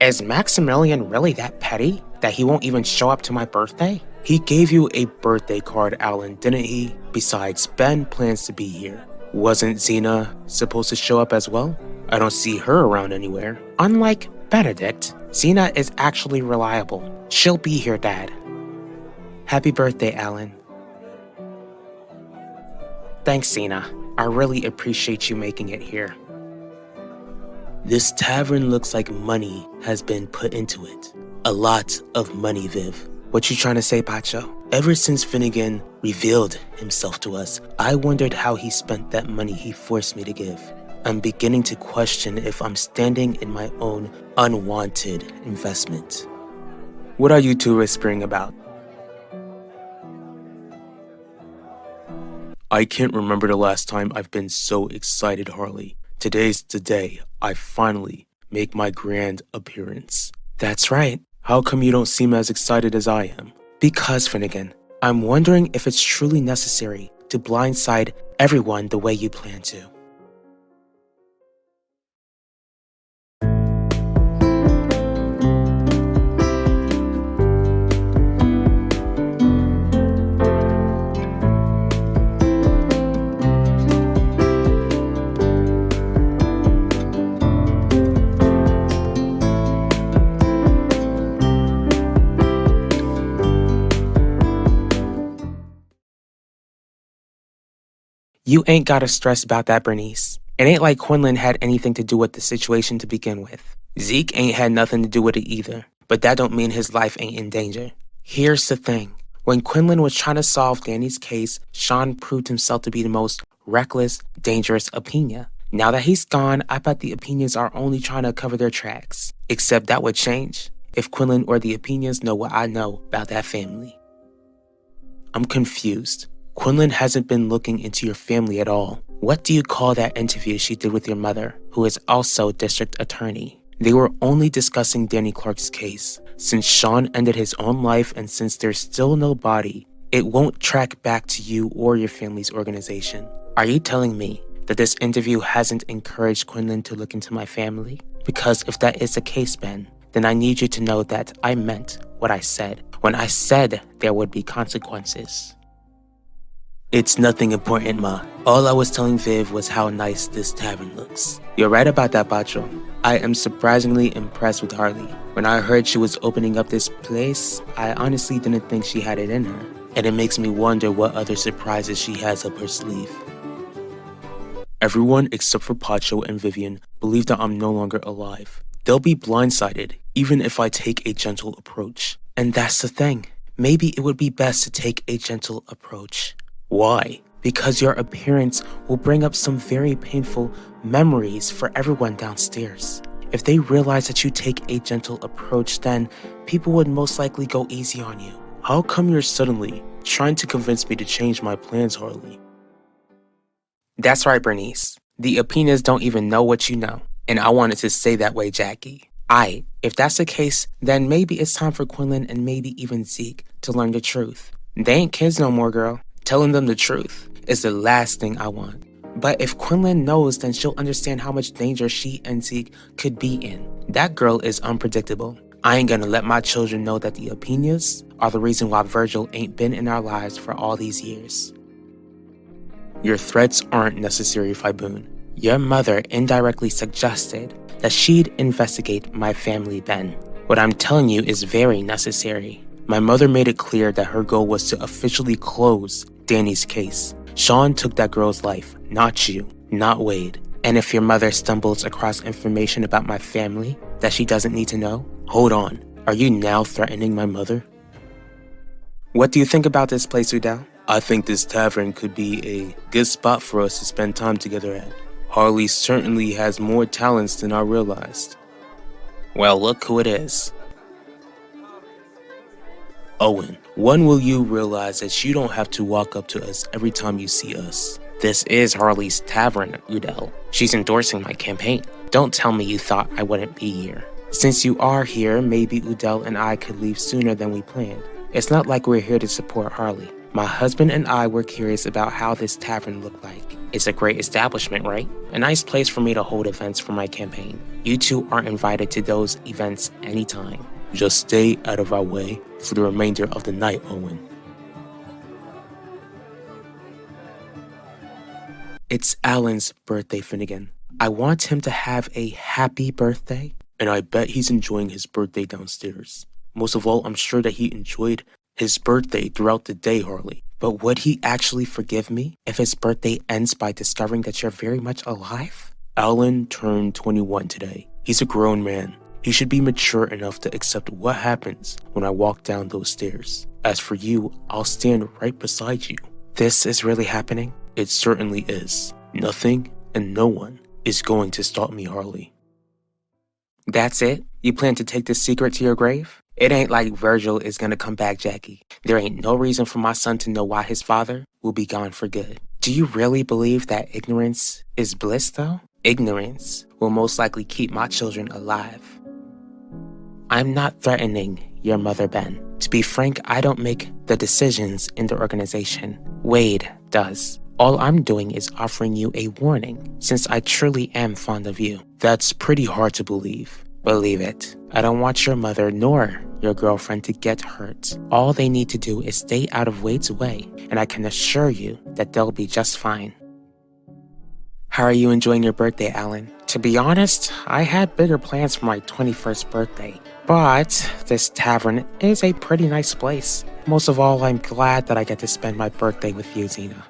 Is Maximilian really that petty that he won't even show up to my birthday? He gave you a birthday card, Alan, didn't he? Besides, Ben plans to be here. Wasn't Xena supposed to show up as well? I don't see her around anywhere. Unlike Benedict, Xena is actually reliable. She'll be here, Dad. Happy birthday, Alan. Thanks, Xena. I really appreciate you making it here. This tavern looks like money has been put into it. A lot of money, Viv. What you trying to say, Pacho? Ever since Finnegan revealed himself to us, I wondered how he spent that money he forced me to give. I'm beginning to question if I'm standing in my own unwanted investment. What are you two whispering about? I can't remember the last time I've been so excited, Harley. Today's the day I finally make my grand appearance. That's right. How come you don't seem as excited as I am? Because, Finnegan, I'm wondering if it's truly necessary to blindside everyone the way you plan to. You ain't gotta stress about that, Bernice. It ain't like Quinlan had anything to do with the situation to begin with. Zeke ain't had nothing to do with it either, but that don't mean his life ain't in danger. Here's the thing. When Quinlan was trying to solve Danny's case, Sean proved himself to be the most reckless, dangerous Apina. Now that he's gone, I bet the Apinas are only trying to cover their tracks. Except that would change if Quinlan or the Apinas know what I know about that family. I'm confused. Quinlan hasn't been looking into your family at all. What do you call that interview she did with your mother, who is also district attorney? They were only discussing Danny Clark's case. Since Sean ended his own life and since there's still no body, it won't track back to you or your family's organization. Are you telling me that this interview hasn't encouraged Quinlan to look into my family? Because if that is the case, Ben, then I need you to know that I meant what I said when I said there would be consequences. It's nothing important, Ma. All I was telling Viv was how nice this tavern looks. You're right about that, Pacho. I am surprisingly impressed with Harley. When I heard she was opening up this place, I honestly didn't think she had it in her. And it makes me wonder what other surprises she has up her sleeve. Everyone except for Pacho and Vivian believe that I'm no longer alive. They'll be blindsided, even if I take a gentle approach. And that's the thing. Maybe it would be best to take a gentle approach. Why? Because your appearance will bring up some very painful memories for everyone downstairs. If they realize that you take a gentle approach, then people would most likely go easy on you. How come you're suddenly trying to convince me to change my plans, Harley? That's right, Bernice. The opinions don't even know what you know. And I wanted to stay that way, Jackie. If that's the case, then maybe it's time for Quinlan and maybe even Zeke to learn the truth. They ain't kids no more, girl. Telling them the truth is the last thing I want. But if Quinlan knows, then she'll understand how much danger she and Zeke could be in. That girl is unpredictable. I ain't gonna let my children know that the opinions are the reason why Virgil ain't been in our lives for all these years. Your threats aren't necessary, Fiboon. Your mother indirectly suggested that she'd investigate my family then. What I'm telling you is very necessary. My mother made it clear that her goal was to officially close Danny's case. Sean took that girl's life, not you, not Wade. And if your mother stumbles across information about my family that she doesn't need to know, hold on, are you now threatening my mother? What do you think about this place, Udell? I think this tavern could be a good spot for us to spend time together at. Harley certainly has more talents than I realized. Well, look who it is. Owen, when will you realize that you don't have to walk up to us every time you see us? This is Harley's Tavern, Udell. She's endorsing my campaign. Don't tell me you thought I wouldn't be here. Since you are here, maybe Udell and I could leave sooner than we planned. It's not like we're here to support Harley. My husband and I were curious about how this tavern looked like. It's a great establishment, right? A nice place for me to hold events for my campaign. You two are invited to those events anytime. Just stay out of our way for the remainder of the night, Owen. It's Alan's birthday, Finnegan. I want him to have a happy birthday, and I bet he's enjoying his birthday downstairs. Most of all, I'm sure that he enjoyed his birthday throughout the day, Harley. But would he actually forgive me if his birthday ends by discovering that you're very much alive? Alan turned 21 today. He's a grown man. He should be mature enough to accept what happens when I walk down those stairs. As for you, I'll stand right beside you. This is really happening? It certainly is. Nothing and no one is going to stop me, Harley. That's it? You plan to take this secret to your grave? It ain't like Virgil is gonna come back, Jackie. There ain't no reason for my son to know why his father will be gone for good. Do you really believe that ignorance is bliss, though? Ignorance will most likely keep my children alive. I'm not threatening your mother, Ben. To be frank, I don't make the decisions in the organization. Wade does. All I'm doing is offering you a warning, since I truly am fond of you. That's pretty hard to believe. Believe it. I don't want your mother nor your girlfriend to get hurt. All they need to do is stay out of Wade's way, and I can assure you that they'll be just fine. How are you enjoying your birthday, Alan? To be honest, I had bigger plans for my 21st birthday. But this tavern is a pretty nice place. Most of all, I'm glad that I get to spend my birthday with you, Zena.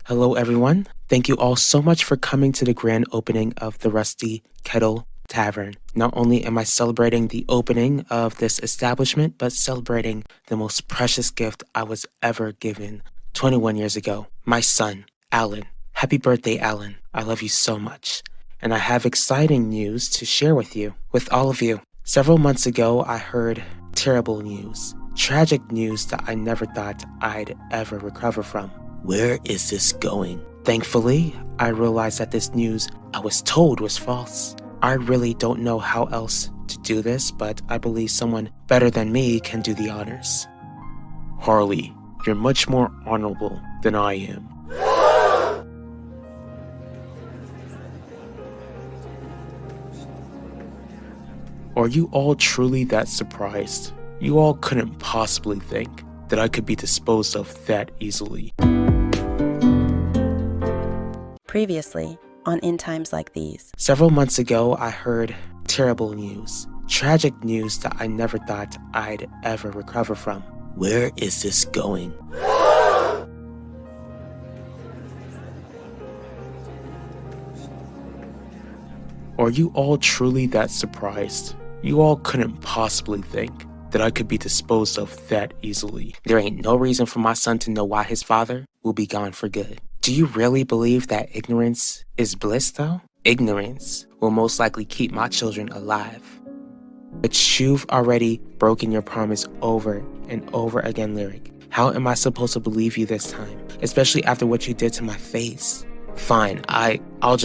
Hello, everyone. Thank you all so much for coming to the grand opening of the Rusty Kettle Tavern. Not only am I celebrating the opening of this establishment, but celebrating the most precious gift I was ever given 21 years ago. My son, Alan. Happy birthday, Alan. I love you so much. And I have exciting news to share with you, with all of you. Several months ago, I heard terrible news. Tragic news that I never thought I'd ever recover from. Where is this going? Thankfully, I realized that this news I was told was false. I really don't know how else to do this, but I believe someone better than me can do the honors. Harley, you're much more honorable than I am. Are you all truly that surprised? You all couldn't possibly think that I could be disposed of that easily.
Previously, on In Times Like These.
Several months ago, I heard terrible news. Tragic news that I never thought I'd ever recover from. Where is this going? Are you all truly that surprised? You all couldn't possibly think that I could be disposed of that easily. There ain't no reason for my son to know why his father will be gone for good. Do you really believe that ignorance is bliss, though? Ignorance will most likely keep my children alive. But you've already broken your promise over and over again, Lyric. How am I supposed to believe you this time? Especially after what you did to my face. Fine, I'll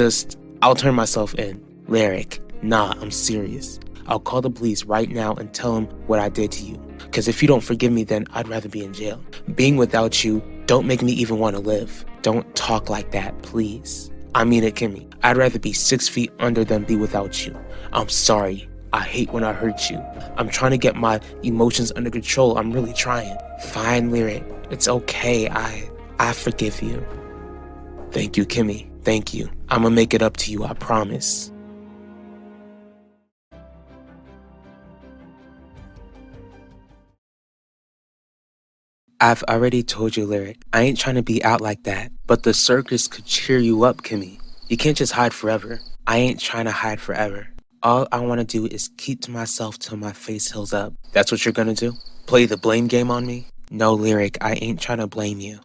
turn myself in. Lyric, nah, I'm serious. I'll call the police right now and tell them what I did to you. Cause if you don't forgive me, then I'd rather be in jail. Being without you don't make me even want to live. Don't talk like that, please. I mean it, Kimmy. I'd rather be 6 feet under than be without you. I'm sorry. I hate when I hurt you. I'm trying to get my emotions under control. I'm really trying. Fine, Lyric. It's okay. I forgive you. Thank you, Kimmy. Thank you. I'm gonna make it up to you, I promise. I've already told you, Lyric. I ain't trying to be out like that. But the circus could cheer you up, Kimmy. You can't just hide forever. I ain't trying to hide forever. All I want to do is keep to myself till my face heals up. That's what you're gonna do? Play the blame game on me? No, Lyric, I ain't trying to blame you.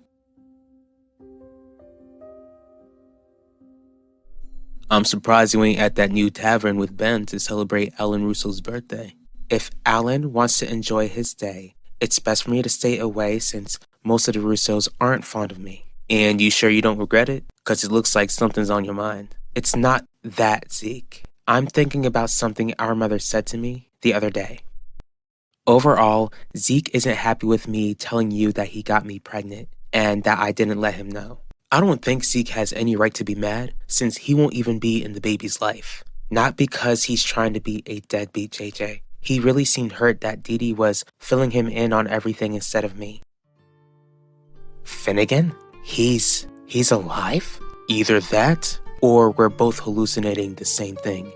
I'm surprised you ain't at that new tavern with Ben to celebrate Alan Russo's birthday. If Alan wants to enjoy his day, it's best for me to stay away since most of the Russos aren't fond of me. And you sure you don't regret it? Cause it looks like something's on your mind. It's not that, Zeke. I'm thinking about something our mother said to me the other day. Overall, Zeke isn't happy with me telling you that he got me pregnant and that I didn't let him know. I don't think Zeke has any right to be mad since he won't even be in the baby's life. Not because he's trying to be a deadbeat, JJ. He really seemed hurt that Dee Dee was filling him in on everything instead of me. Finnegan? He's alive? Either that, or we're both hallucinating the same thing.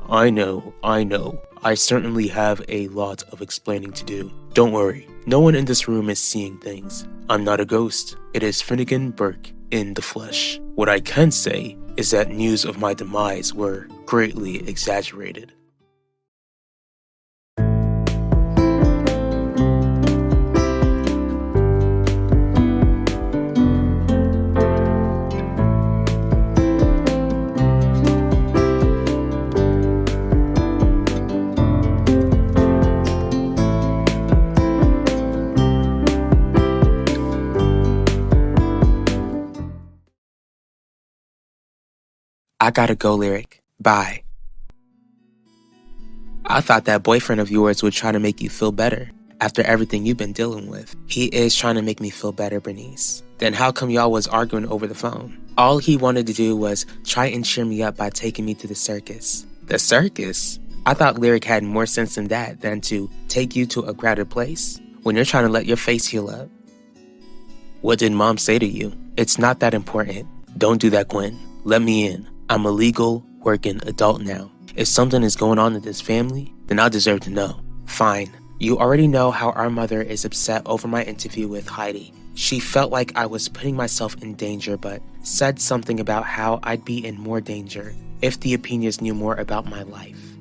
I know. I certainly have a lot of explaining to do. Don't worry, no one in this room is seeing things. I'm not a ghost. It is Finnegan Burke in the flesh. What I can say is that news of my demise were greatly exaggerated. I gotta go, Lyric. Bye. I thought that boyfriend of yours would try to make you feel better after everything you've been dealing with. He is trying to make me feel better, Bernice. Then how come y'all was arguing over the phone? All he wanted to do was try and cheer me up by taking me to the circus. The circus? I thought Lyric had more sense than that than to take you to a crowded place when you're trying to let your face heal up. What did Mom say to you? It's not that important. Don't do that, Gwen. Let me in. I'm a legal, working adult now. If something is going on in this family, then I deserve to know. Fine. You already know how our mother is upset over my interview with Heidi. She felt like I was putting myself in danger, but said something about how I'd be in more danger if the opinions knew more about my life.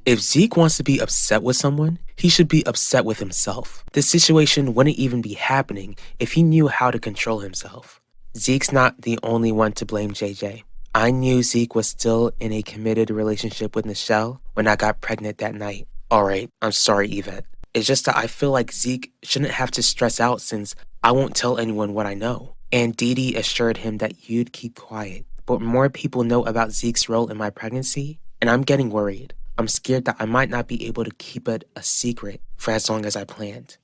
If Zeke wants to be upset with someone, he should be upset with himself. This situation wouldn't even be happening if he knew how to control himself. Zeke's not the only one to blame, JJ. I knew Zeke was still in a committed relationship with Nichelle when I got pregnant that night. Alright, I'm sorry, Yvette. It's just that I feel like Zeke shouldn't have to stress out since I won't tell anyone what I know. And Dee Dee assured him that you'd keep quiet. But more people know about Zeke's role in my pregnancy, and I'm getting worried. I'm scared that I might not be able to keep it a secret for as long as I planned.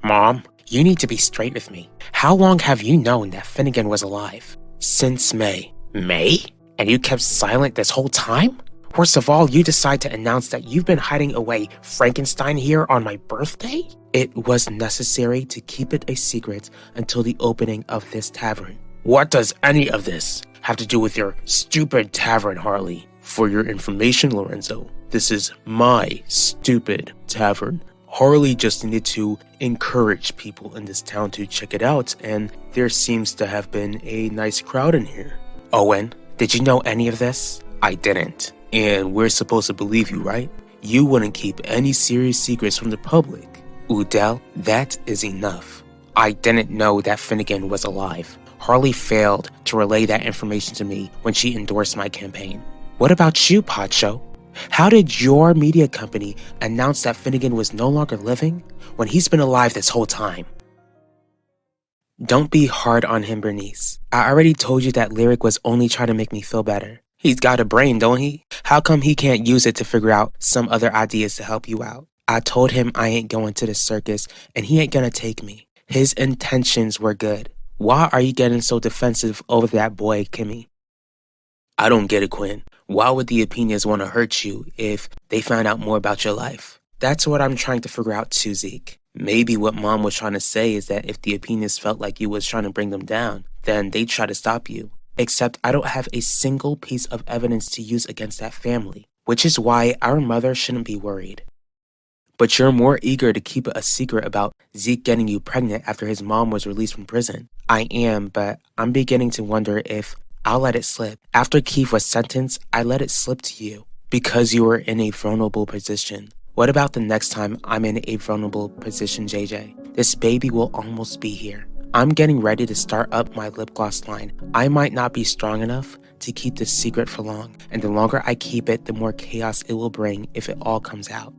Mom, you need to be straight with me. How long have you known that Finnegan was alive? Since May. May? And you kept silent this whole time? Worst of all, you decide to announce that you've been hiding away Frankenstein here on my birthday? It was necessary to keep it a secret until the opening of this tavern. What does any of this have to do with your stupid tavern, Harley? For your information, Lorenzo, this is my stupid tavern. Harley just needed to encourage people in this town to check it out, and there seems to have been a nice crowd in here. Owen, did you know any of this? I didn't. And we're supposed to believe you, right? You wouldn't keep any serious secrets from the public. Udell, that is enough. I didn't know that Finnegan was alive. Harley failed to relay that information to me when she endorsed my campaign. What about you, Pacho? How did your media company announce that Finnegan was no longer living when he's been alive this whole time? Don't be hard on him, Bernice. I already told you that Lyric was only trying to make me feel better. He's got a brain, don't he? How come he can't use it to figure out some other ideas to help you out? I told him I ain't going to the circus and he ain't gonna take me. His intentions were good. Why are you getting so defensive over that boy, Kimmy? I don't get it, Quinn. Why would the opinions want to hurt you if they found out more about your life? That's what I'm trying to figure out too, Zeke. Maybe what Mom was trying to say is that if the opinions felt like you was trying to bring them down, then they'd try to stop you. Except I don't have a single piece of evidence to use against that family, which is why our mother shouldn't be worried. But you're more eager to keep it a secret about Zeke getting you pregnant after his mom was released from prison. I am, but I'm beginning to wonder if I'll let it slip. After Keith was sentenced, I let it slip to you because you were in a vulnerable position. What about the next time I'm in a vulnerable position, JJ? This baby will almost be here. I'm getting ready to start up my lip gloss line. I might not be strong enough to keep this secret for long, and the longer I keep it, the more chaos it will bring if it all comes out.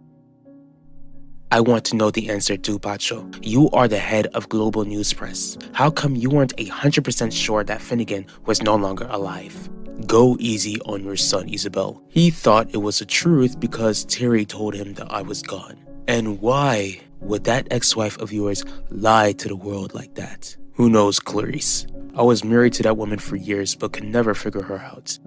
I want to know the answer too, Pacho. You are the head of Global News Press. How come you weren't 100% sure that Finnegan was no longer alive? Go easy on your son, Isabel. He thought it was the truth because Terry told him that I was gone. And why would that ex-wife of yours lie to the world like that? Who knows, Clarice? I was married to that woman for years but could never figure her out.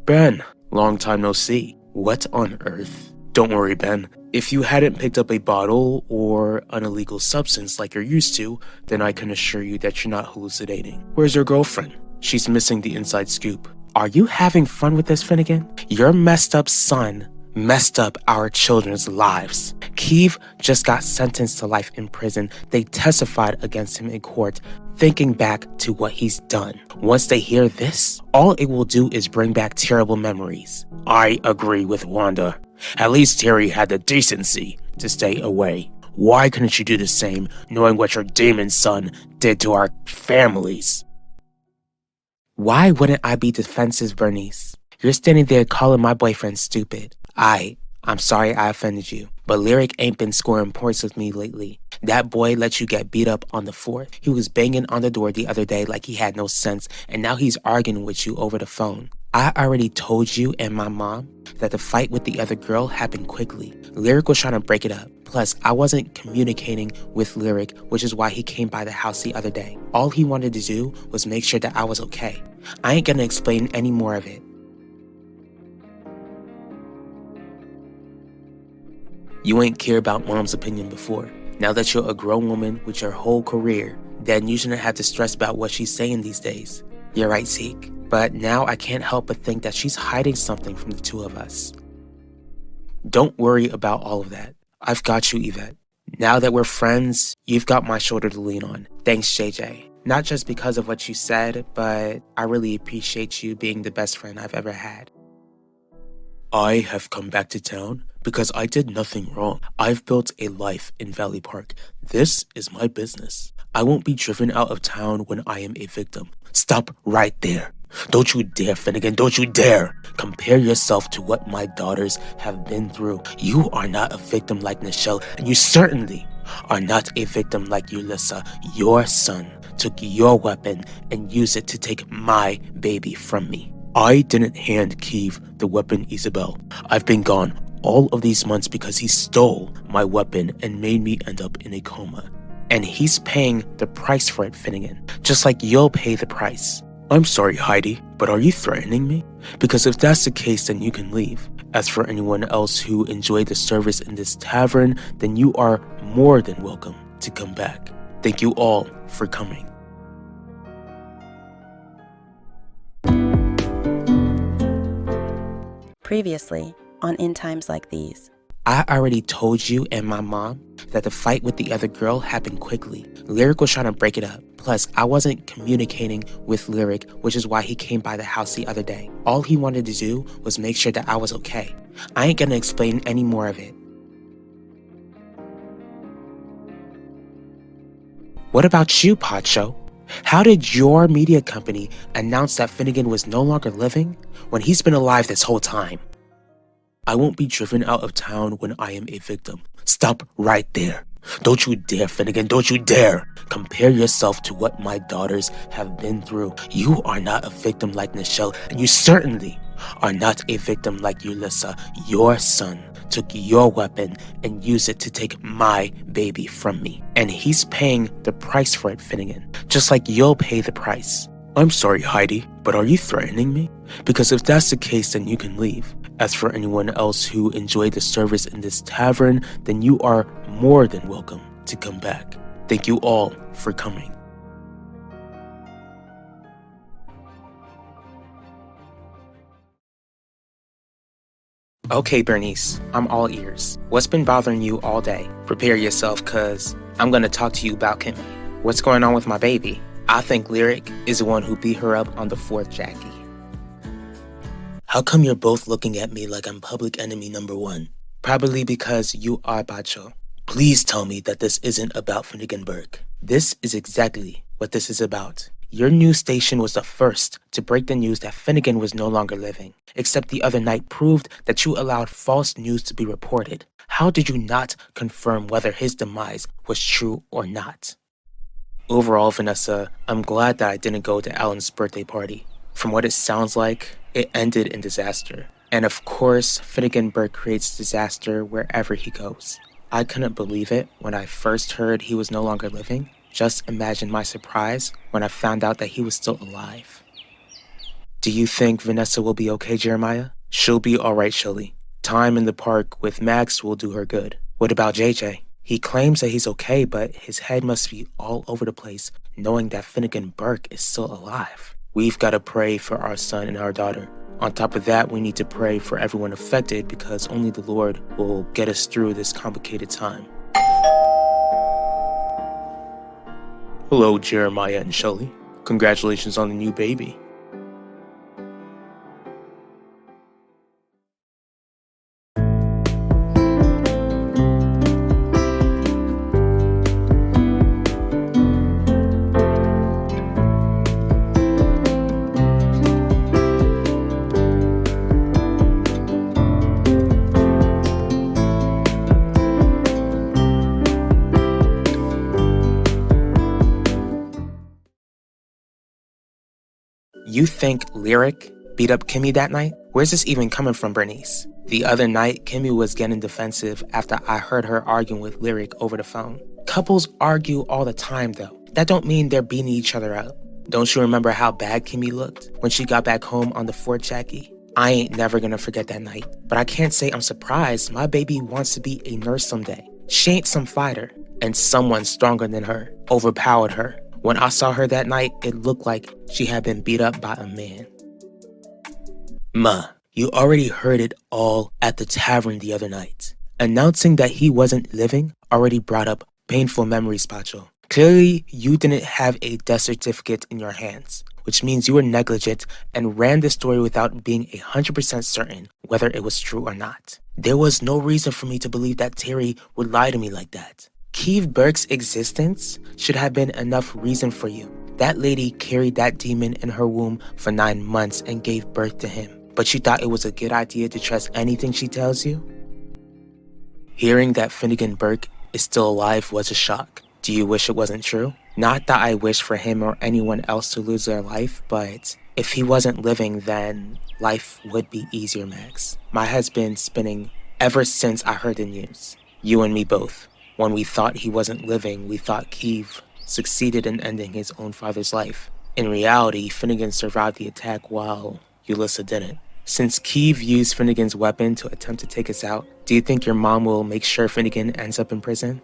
Ben, long time no see. What on earth? Don't worry, Ben. If you hadn't picked up a bottle or an illegal substance like you're used to, then I can assure you that you're not hallucinating. Where's your girlfriend? She's missing the inside scoop. Are you having fun with this, Finnegan? Your messed up son messed up our children's lives. Keith just got sentenced to life in prison. They testified against him in court, thinking back to what he's done. Once they hear this, all it will do is bring back terrible memories. I agree with Wanda. At least Terry had the decency to stay away. Why couldn't you do the same, knowing what your demon son did to our families? Why wouldn't I be defensive, Bernice? You're standing there calling my boyfriend stupid. I'm sorry I offended you, but Lyric ain't been scoring points with me lately. That boy let you get beat up on the 4th. He was banging on the door the other day like he had no sense, and now he's arguing with you over the phone. I already told you and my mom that the fight with the other girl happened quickly. Lyric was trying to break it up. Plus, I wasn't communicating with Lyric, which is why he came by the house the other day. All he wanted to do was make sure that I was okay. I ain't gonna explain any more of it. You ain't care about Mom's opinion before. Now that you're a grown woman with your whole career, then you shouldn't have to stress about what she's saying these days. You're right, Zeke. But now I can't help but think that she's hiding something from the two of us. Don't worry about all of that. I've got you, Yvette. Now that we're friends, you've got my shoulder to lean on. Thanks, JJ. Not just because of what you said, but I really appreciate you being the best friend I've ever had. I have come back to town because I did nothing wrong. I've built a life in Valley Park. This is my business. I won't be driven out of town when I am a victim. Stop right there. Don't you dare, Finnegan, don't you dare compare yourself to what my daughters have been through. You are not a victim like Nichelle, and you certainly are not a victim like Ulissa. Your son took your weapon and used it to take my baby from me. I didn't hand Keith the weapon, Isabel. I've been gone all of these months because he stole my weapon and made me end up in a coma. And he's paying the price for it, Finnegan, just like you'll pay the price. I'm sorry, Heidi, but are you threatening me? Because if that's the case, then you can leave. As for anyone else who enjoyed the service in this tavern, then you are more than welcome to come back. Thank you all for coming.
Previously on In Times Like These.
I already told you and my mom that the fight with the other girl happened quickly. Lyric was trying to break it up. Plus, I wasn't communicating with Lyric, which is why he came by the house the other day. All he wanted to do was make sure that I was okay. I ain't gonna explain any more of it. What about you, Pacho? How did your media company announce that Finnegan was no longer living when he's been alive this whole time? I won't be driven out of town when I am a victim. Stop right there. Don't you dare, Finnegan, don't you dare compare yourself to what my daughters have been through. You are not a victim like Nichelle, and you certainly are not a victim like Ulissa. Your son took your weapon and used it to take my baby from me. And he's paying the price for it, Finnegan, just like you'll pay the price. I'm sorry, Heidi, but are you threatening me? Because if that's the case, then you can leave. As for anyone else who enjoyed the service in this tavern, then you are more than welcome to come back. Thank you all for coming. Okay, Bernice, I'm all ears. What's been bothering you all day? Prepare yourself, cause I'm gonna talk to you about Kimmy. What's going on with my baby? I think Lyric is the one who beat her up on the 4th Jackie. How come you're both looking at me like I'm public enemy number 1? Probably because you are Bacho. Please tell me that this isn't about Finnegan Burke. This is exactly what this is about. Your news station was the first to break the news that Finnegan was no longer living, except the other night proved that you allowed false news to be reported. How did you not confirm whether his demise was true or not? Overall, Vanessa, I'm glad that I didn't go to Alan's birthday party. From what it sounds like, it ended in disaster. And of course, Finnegan Burke creates disaster wherever he goes. I couldn't believe it when I first heard he was no longer living. Just imagine my surprise when I found out that he was still alive. Do you think Vanessa will be okay, Jeremiah? She'll be alright, Shelly. Time in the park with Max will do her good. What about JJ? He claims that he's okay, but his head must be all over the place knowing that Finnegan Burke is still alive. We've got to pray for our son and our daughter. On top of that, we need to pray for everyone affected because only the Lord will get us through this complicated time. Hello, Jeremiah and Shelly. Congratulations on the new baby. You think Lyric beat up Kimmy that night? Where's this even coming from, Bernice? The other night, Kimmy was getting defensive after I heard her arguing with Lyric over the phone. Couples argue all the time, though. That don't mean they're beating each other up. Don't you remember how bad Kimmy looked when she got back home on the 4th Jackie? I ain't never gonna forget that night. But I can't say I'm surprised. My baby wants to be a nurse someday. She ain't some fighter. And someone stronger than her overpowered her. When I saw her that night, it looked like she had been beat up by a man. Ma, you already heard it all at the tavern the other night. Announcing that he wasn't living already brought up painful memories, Pacho. Clearly, you didn't have a death certificate in your hands, which means you were negligent and ran the story without being 100% certain whether it was true or not. There was no reason for me to believe that Terry would lie to me like that. Keeve Burke's existence should have been enough reason for you. That lady carried that demon in her womb for 9 months and gave birth to him. But you thought it was a good idea to trust anything she tells you? Hearing that Finnegan Burke is still alive was a shock. Do you wish it wasn't true? Not that I wish for him or anyone else to lose their life, but if he wasn't living, then life would be easier, Max. My head's been spinning ever since I heard the news. You and me both. When we thought he wasn't living, we thought Keeve succeeded in ending his own father's life. In reality, Finnegan survived the attack while Ulissa didn't. Since Keeve used Finnegan's weapon to attempt to take us out, do you think your mom will make sure Finnegan ends up in prison?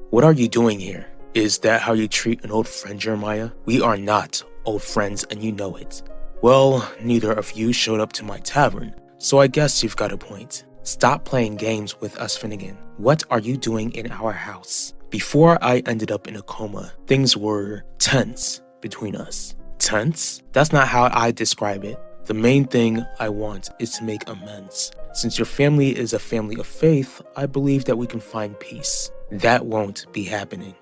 What are you doing here? Is that how you treat an old friend, Jeremiah? We are not old friends and you know it. Well, neither of you showed up to my tavern, so I guess you've got a point. Stop playing games with us, Finnegan. What are you doing in our house? Before I ended up in a coma, things were tense between us. Tense? That's not how I describe it. The main thing I want is to make amends. Since your family is a family of faith, I believe that we can find peace. That won't be happening.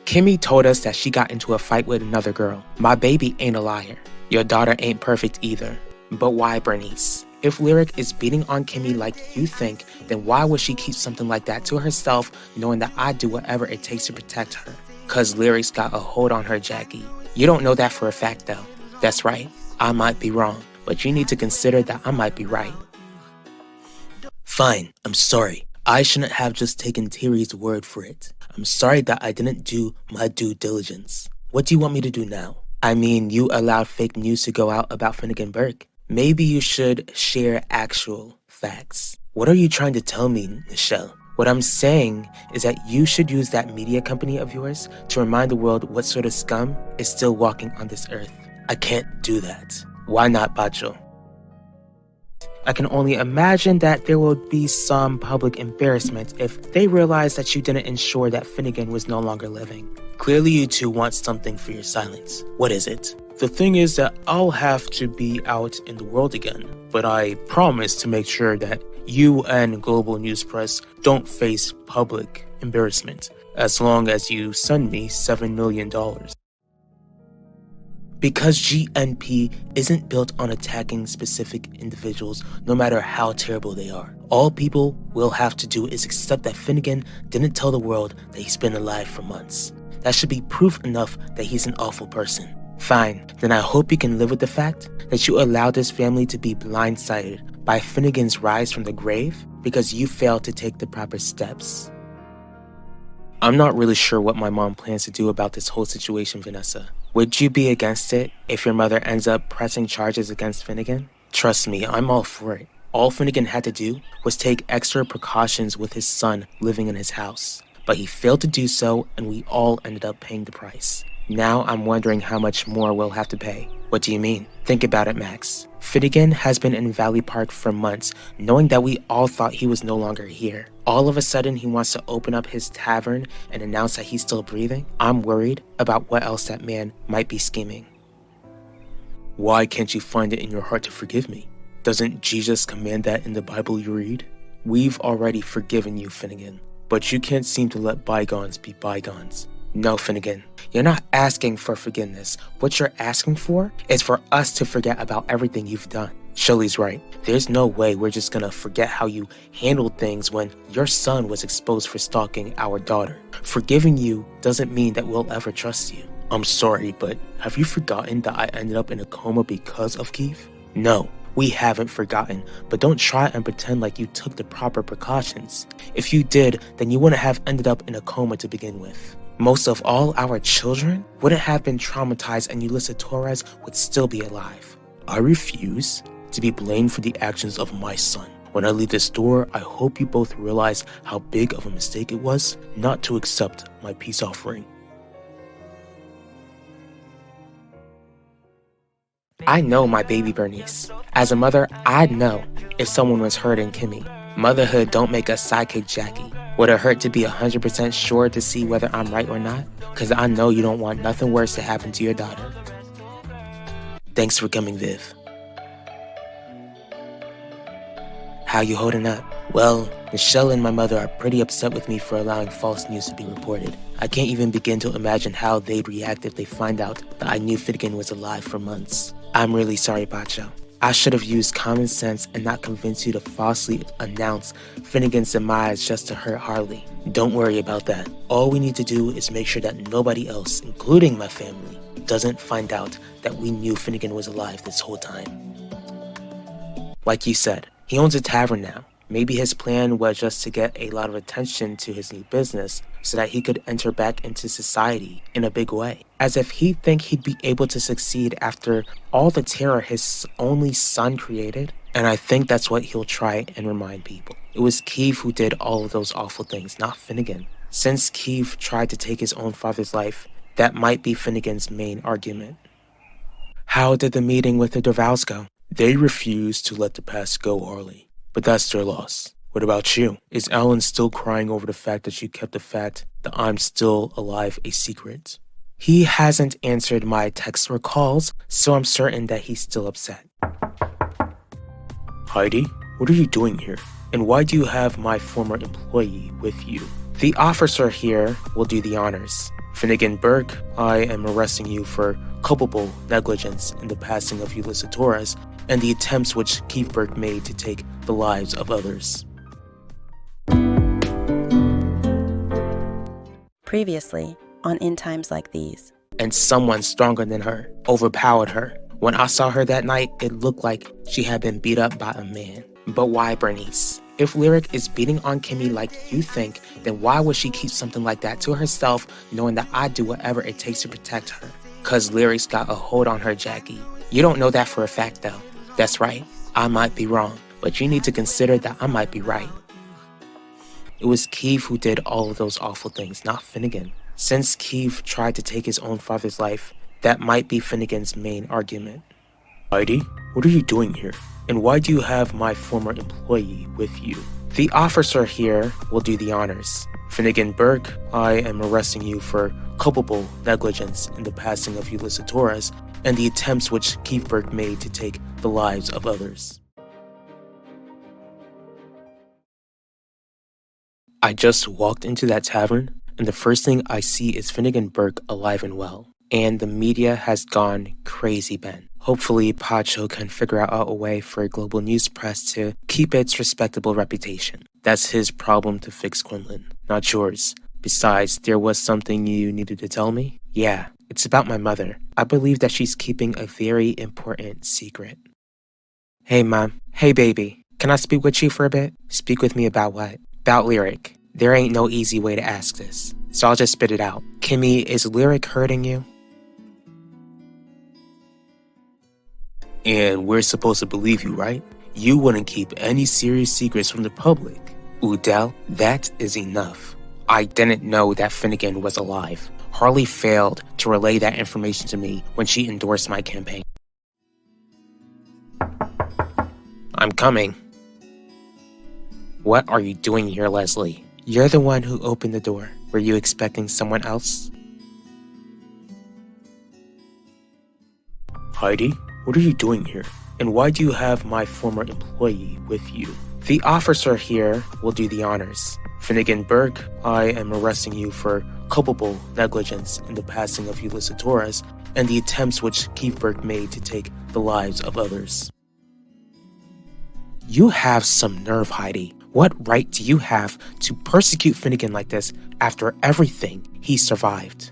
Kimmy told us that she got into a fight with another girl. My baby ain't a liar. Your daughter ain't perfect either. But why, Bernice? If Lyric is beating on Kimmy like you think, then why would she keep something like that to herself, knowing that I'd do whatever it takes to protect her? Cause Lyric's got a hold on her, Jackie. You don't know that for a fact, though. That's right, I might be wrong, but you need to consider that I might be right. Fine, I'm sorry. I shouldn't have just taken Terry's word for it. I'm sorry that I didn't do my due diligence. What do you want me to do now? I mean, you allowed fake news to go out about Finnegan Burke. Maybe you should share actual facts. What are you trying to tell me, Michelle? What I'm saying is that you should use that media company of yours to remind the world what sort of scum is still walking on this earth. I can't do that. Why not, Bacho? I can only imagine that there will be some public embarrassment if they realize that you didn't ensure that Finnegan was no longer living. Clearly you two want something for your silence. What is it? The thing is that I'll have to be out in the world again, but I promise to make sure that you and Global News Press don't face public embarrassment, as long as you send me $7 million. Because GNP isn't built on attacking specific individuals, no matter how terrible they are. All people will have to do is accept that Finnegan didn't tell the world that he's been alive for months. That should be proof enough that he's an awful person. Fine, then I hope you can live with the fact that you allowed this family to be blindsided by Finnegan's rise from the grave because you failed to take the proper steps. I'm not really sure what my mom plans to do about this whole situation, Vanessa. Would you be against it if your mother ends up pressing charges against Finnegan? Trust me, I'm all for it. All Finnegan had to do was take extra precautions with his son living in his house. But he failed to do so, and we all ended up paying the price. Now I'm wondering how much more we'll have to pay. What do you mean? Think about it, Max. Finnegan has been in Valley Park for months, knowing that we all thought he was no longer here. All of a sudden, he wants to open up his tavern and announce that he's still breathing. I'm worried about what else that man might be scheming. Why can't you find it in your heart to forgive me? Doesn't Jesus command that in the Bible you read? We've already forgiven you, Finnegan, but you can't seem to let bygones be bygones. No, Finnegan, you're not asking for forgiveness. What you're asking for is for us to forget about everything you've done. Shirley's right. There's no way we're just gonna forget how you handled things when your son was exposed for stalking our daughter. Forgiving you doesn't mean that we'll ever trust you. I'm sorry, but have you forgotten that I ended up in a coma because of Keith? No, we haven't forgotten, but don't try and pretend like you took the proper precautions. If you did, then you wouldn't have ended up in a coma to begin with. Most of all, our children wouldn't have been traumatized and Ulissa Torres would still be alive. I refuse to be blamed for the actions of my son. When I leave this door, I hope you both realize how big of a mistake it was not to accept my peace offering. I know my baby Bernice. As a mother, I'd know if someone was hurting Kimmy. Motherhood don't make us sidekick Jackie. Would it hurt to be 100% sure to see whether I'm right or not? Cause I know you don't want nothing worse to happen to your daughter. Thanks for coming, Viv. How you holding up? Well, Michelle and my mother are pretty upset with me for allowing false news to be reported. I can't even begin to imagine how they'd react if they find out that I knew Finnegan was alive for months. I'm really sorry, Bacho. I should have used common sense and not convinced you to falsely announce Finnegan's demise just to hurt Harley. Don't worry about that. All we need to do is make sure that nobody else, including my family, doesn't find out that we knew Finnegan was alive this whole time. Like you said, he owns a tavern now. Maybe his plan was just to get a lot of attention to his new business so that he could enter back into society in a big way. As if he'd think he'd be able to succeed after all the terror his only son created. And I think that's what he'll try and remind people. It was Keith who did all of those awful things, not Finnegan. Since Keith tried to take his own father's life, that might be Finnegan's main argument. How did the meeting with the Dorvals go? They refused to let the past go, Harley. But that's their loss. What about you? Is Alan still crying over the fact that you kept the fact that I'm still alive a secret? He hasn't answered my texts or calls, so I'm certain that he's still upset. Heidi, what are you doing here? And why do you have my former employee with you? The officer here will do the honors. Finnegan Burke, I am arresting you for culpable negligence in the passing of Ulissa Torres and the attempts which Keith Burke made to take the lives of others.
Previously, on In Times Like These.
And someone stronger than her overpowered her. When I saw her that night, it looked like she had been beat up by a man. But why Bernice? If Lyric is beating on Kimmy like you think, then why would she keep something like that to herself, knowing that I'd do whatever it takes to protect her? Cause Lyric's got a hold on her, Jackie. You don't know that for a fact though. That's right, I might be wrong, but you need to consider that I might be right. It was Keith who did all of those awful things, not Finnegan. Since Keith tried to take his own father's life, that might be Finnegan's main argument. Heidi, what are you doing here? And why do you have my former employee with you? The officer here will do the honors. Finnegan Burke, I am arresting you for culpable negligence in the passing of Ulissa Torres and the attempts which Keith Burke made to take the lives of others. I just walked into that tavern, and the first thing I see is Finnegan Burke alive and well. And the media has gone crazy, Ben. Hopefully, Pacho can figure out a way for global news press to keep its respectable reputation. That's his problem to fix, Quinlan, not yours. Besides, there was something you needed to tell me? Yeah, it's about my mother. I believe that she's keeping a very important secret. Hey, Mom. Hey, baby. Can I speak with you for a bit? Speak with me about what? About Lyric. There ain't no easy way to ask this, so I'll just spit it out. Kimmy, is Lyric hurting you? And we're supposed to believe you, right? You wouldn't keep any serious secrets from the public. Udell, that is enough. I didn't know that Finnegan was alive. Harley failed to relay that information to me when she endorsed my campaign. I'm coming. What are you doing here, Leslie? You're the one who opened the door. Were you expecting someone else? Heidi, what are you doing here? And why do you have my former employee with you? The officer here will do the honors. Finnegan Burke, I am arresting you for culpable negligence in the passing of Ulissa Torres and the attempts which Keith Burke made to take the lives of others. You have some nerve, Heidi. What right do you have to persecute Finnegan like this after everything he survived?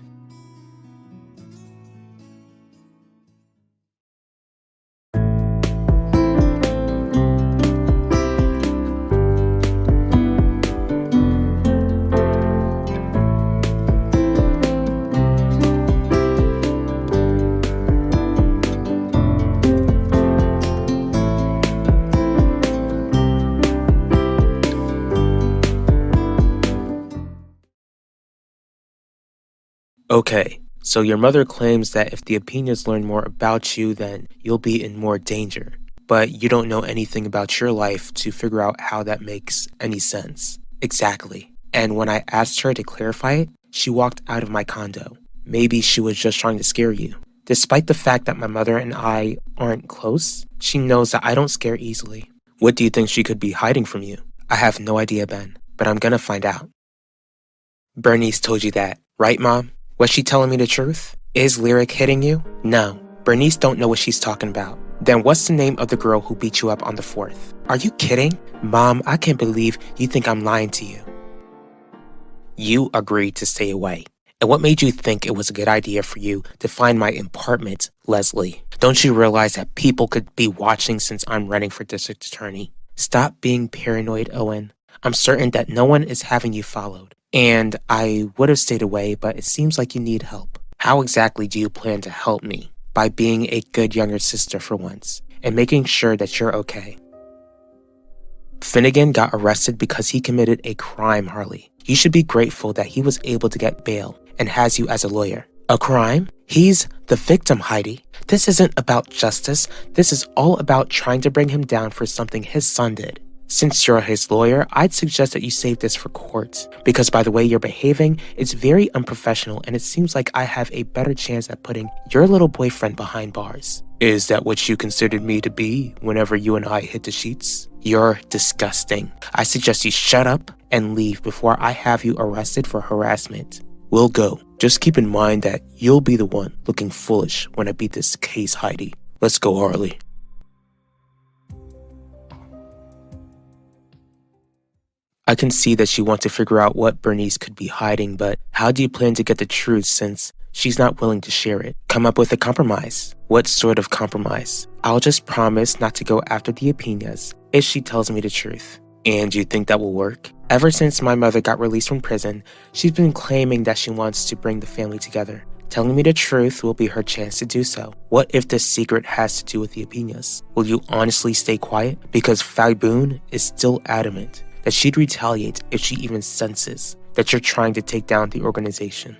Okay, so your mother claims that if the opinions learn more about you, then you'll be in more danger. But you don't know anything about your life to figure out how that makes any sense. Exactly. And when I asked her to clarify it, she walked out of my condo. Maybe she was just trying to scare you. Despite the fact that my mother and I aren't close, she knows that I don't scare easily. What do you think she could be hiding from you? I have no idea, Ben, but I'm gonna find out. Bernice told you that, right, Mom? Was she telling me the truth? Is Lyric hitting you? No, Bernice don't know what she's talking about. Then what's the name of the girl who beat you up on the 4th? Are you kidding? Mom, I can't believe you think I'm lying to you. You agreed to stay away. And what made you think it was a good idea for you to find my apartment, Leslie? Don't you realize that people could be watching since I'm running for district attorney? Stop being paranoid, Owen. I'm certain that no one is having you followed. And I would have stayed away, but it seems like you need help. How exactly do you plan to help me? By being a good younger sister for once, and making sure that you're okay. Finnegan got arrested because he committed a crime, Harley. You should be grateful that he was able to get bail and has you as a lawyer. A crime? He's the victim, Heidi. This isn't about justice. This is all about trying to bring him down for something his son did. Since you're his lawyer, I'd suggest that you save this for court, because by the way you're behaving, it's very unprofessional and it seems like I have a better chance at putting your little boyfriend behind bars. Is that what you considered me to be whenever you and I hit the sheets? You're disgusting. I suggest you shut up and leave before I have you arrested for harassment. We'll go. Just keep in mind that you'll be the one looking foolish when I beat this case, Heidi. Let's go, Harley. I can see that you want to figure out what Bernice could be hiding, but how do you plan to get the truth since she's not willing to share it? Come up with a compromise. What sort of compromise? I'll just promise not to go after the Apinas if she tells me the truth. And you think that will work? Ever since my mother got released from prison, she's been claiming that she wants to bring the family together. Telling me the truth will be her chance to do so. What if this secret has to do with the Apinas? Will you honestly stay quiet? Because Faboon is still adamant that she'd retaliate if she even senses that you're trying to take down the organization.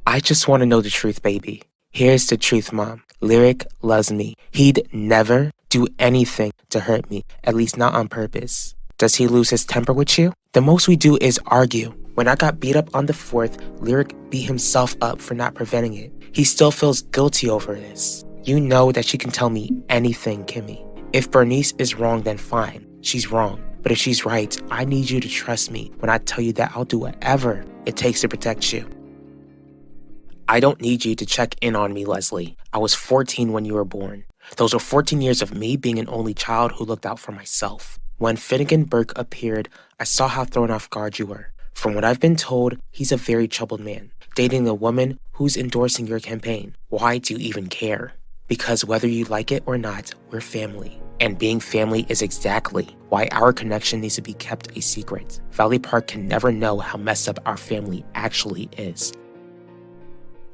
I just want to know the truth, baby. Here's the truth, Mom. Lyric loves me. He'd never do anything to hurt me, at least not on purpose. Does he lose his temper with you? The most we do is argue. When I got beat up on the 4th, Lyric beat himself up for not preventing it. He still feels guilty over this. You know that she can tell me anything, Kimmy. If Bernice is wrong, then fine. She's wrong. But if she's right, I need you to trust me when I tell you that I'll do whatever it takes to protect you. I don't need you to check in on me, Leslie. I was 14 when you were born. Those were 14 years of me being an only child who looked out for myself. When Finnegan Burke appeared, I saw how thrown off guard you were. From what I've been told, he's a very troubled man, dating a woman who's endorsing your campaign. Why do you even care? Because whether you like it or not, we're family. And being family is exactly why our connection needs to be kept a secret. Valley Park can never know how messed up our family actually is.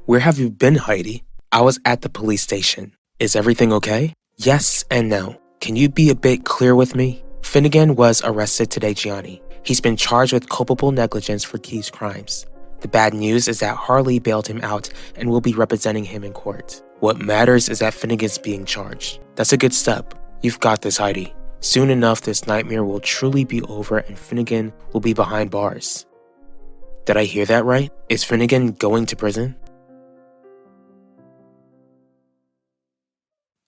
Where have you been, Heidi? I was at the police station. Is everything okay? Yes and no. Can you be a bit clear with me? Finnegan was arrested today, Gianni. He's been charged with culpable negligence for Keith's crimes. The bad news is that Harley bailed him out and will be representing him in court. What matters is that Finnegan's being charged. That's a good step. You've got this, Heidi. Soon enough, this nightmare will truly be over and Finnegan will be behind bars. Did I hear that right? Is Finnegan going to prison?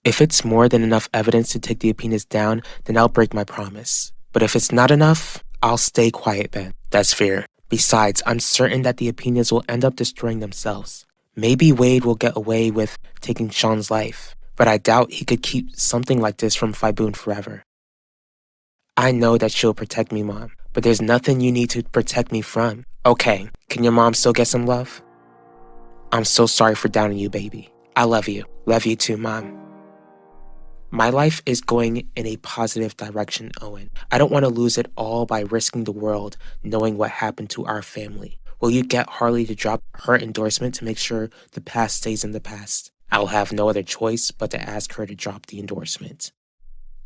If it's more than enough evidence to take the Apinas down, then I'll break my promise. But if it's not enough, I'll stay quiet then. That's fair. Besides, I'm certain that the Apinas will end up destroying themselves. Maybe Wade will get away with taking Sean's life, but I doubt he could keep something like this from Faboon forever. I know that she'll protect me, Mom, but there's nothing you need to protect me from. Okay, can your mom still get some love? I'm so sorry for downing you, baby. I love you. Love you too, Mom. My life is going in a positive direction, Owen. I don't want to lose it all by risking the world knowing what happened to our family. Will you get Harley to drop her endorsement to make sure the past stays in the past? I'll have no other choice but to ask her to drop the endorsement.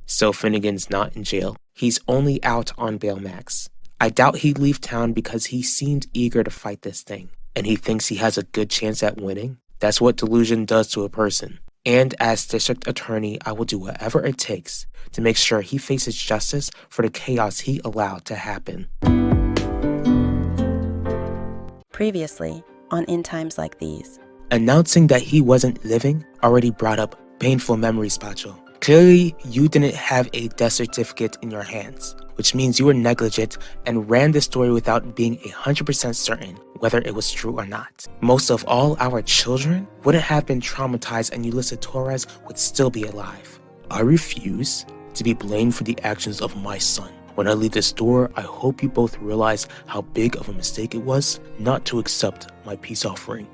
So Finnegan's not in jail. He's only out on bail max. I doubt he'd leave town because he seemed eager to fight this thing. And he thinks he has a good chance at winning? That's what delusion does to a person. And as district attorney, I will do whatever it takes to make sure he faces justice for the chaos he allowed to happen.
Previously, on In Times Like These.
Announcing that he wasn't living already brought up painful memories, Pacho. Clearly, you didn't have a death certificate in your hands, which means you were negligent and ran the story without being 100% certain whether it was true or not. Most of all, our children wouldn't have been traumatized and Ulysses Torres would still be alive. I refuse to be blamed for the actions of my son. When I leave this door, I hope you both realize how big of a mistake it was not to accept my peace offering.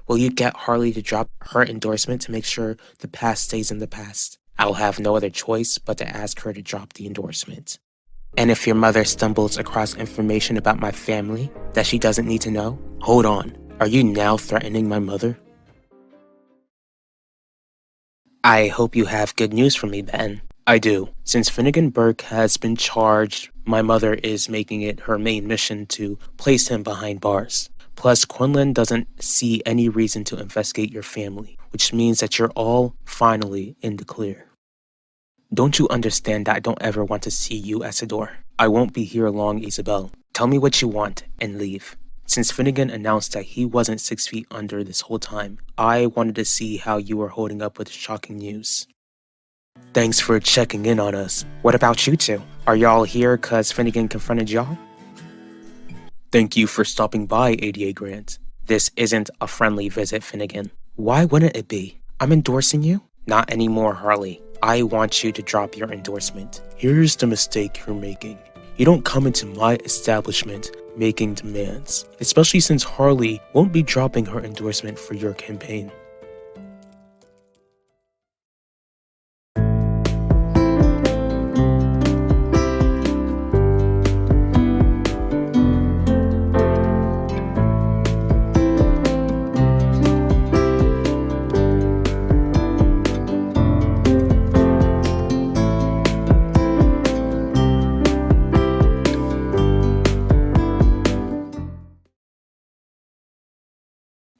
Will you get Harley to drop her endorsement to make sure the past stays in the past? I'll have no other choice but to ask her to drop the endorsement. And if your mother stumbles across information about my family that she doesn't need to know, hold on. Are you now threatening my mother? I hope you have good news for me, Ben. I do. Since Finnegan Burke has been charged, my mother is making it her main mission to place him behind bars. Plus, Quinlan doesn't see any reason to investigate your family, which means that you're all finally in the clear. Don't you understand that I don't ever want to see you, Isidore? I won't be here long, Isabel. Tell me what you want and leave. Since Finnegan announced that he wasn't 6 feet under this whole time, I wanted to see how you were holding up with shocking news. Thanks for checking in on us. What about you two? Are y'all here 'cause Finnegan confronted y'all? Thank you for stopping by, ADA Grant. This isn't a friendly visit, Finnegan. Why wouldn't it be? I'm endorsing you? Not anymore, Harley. I want you to drop your endorsement. Here's the mistake you're making. You don't come into my establishment making demands, especially since Harley won't be dropping her endorsement for your campaign.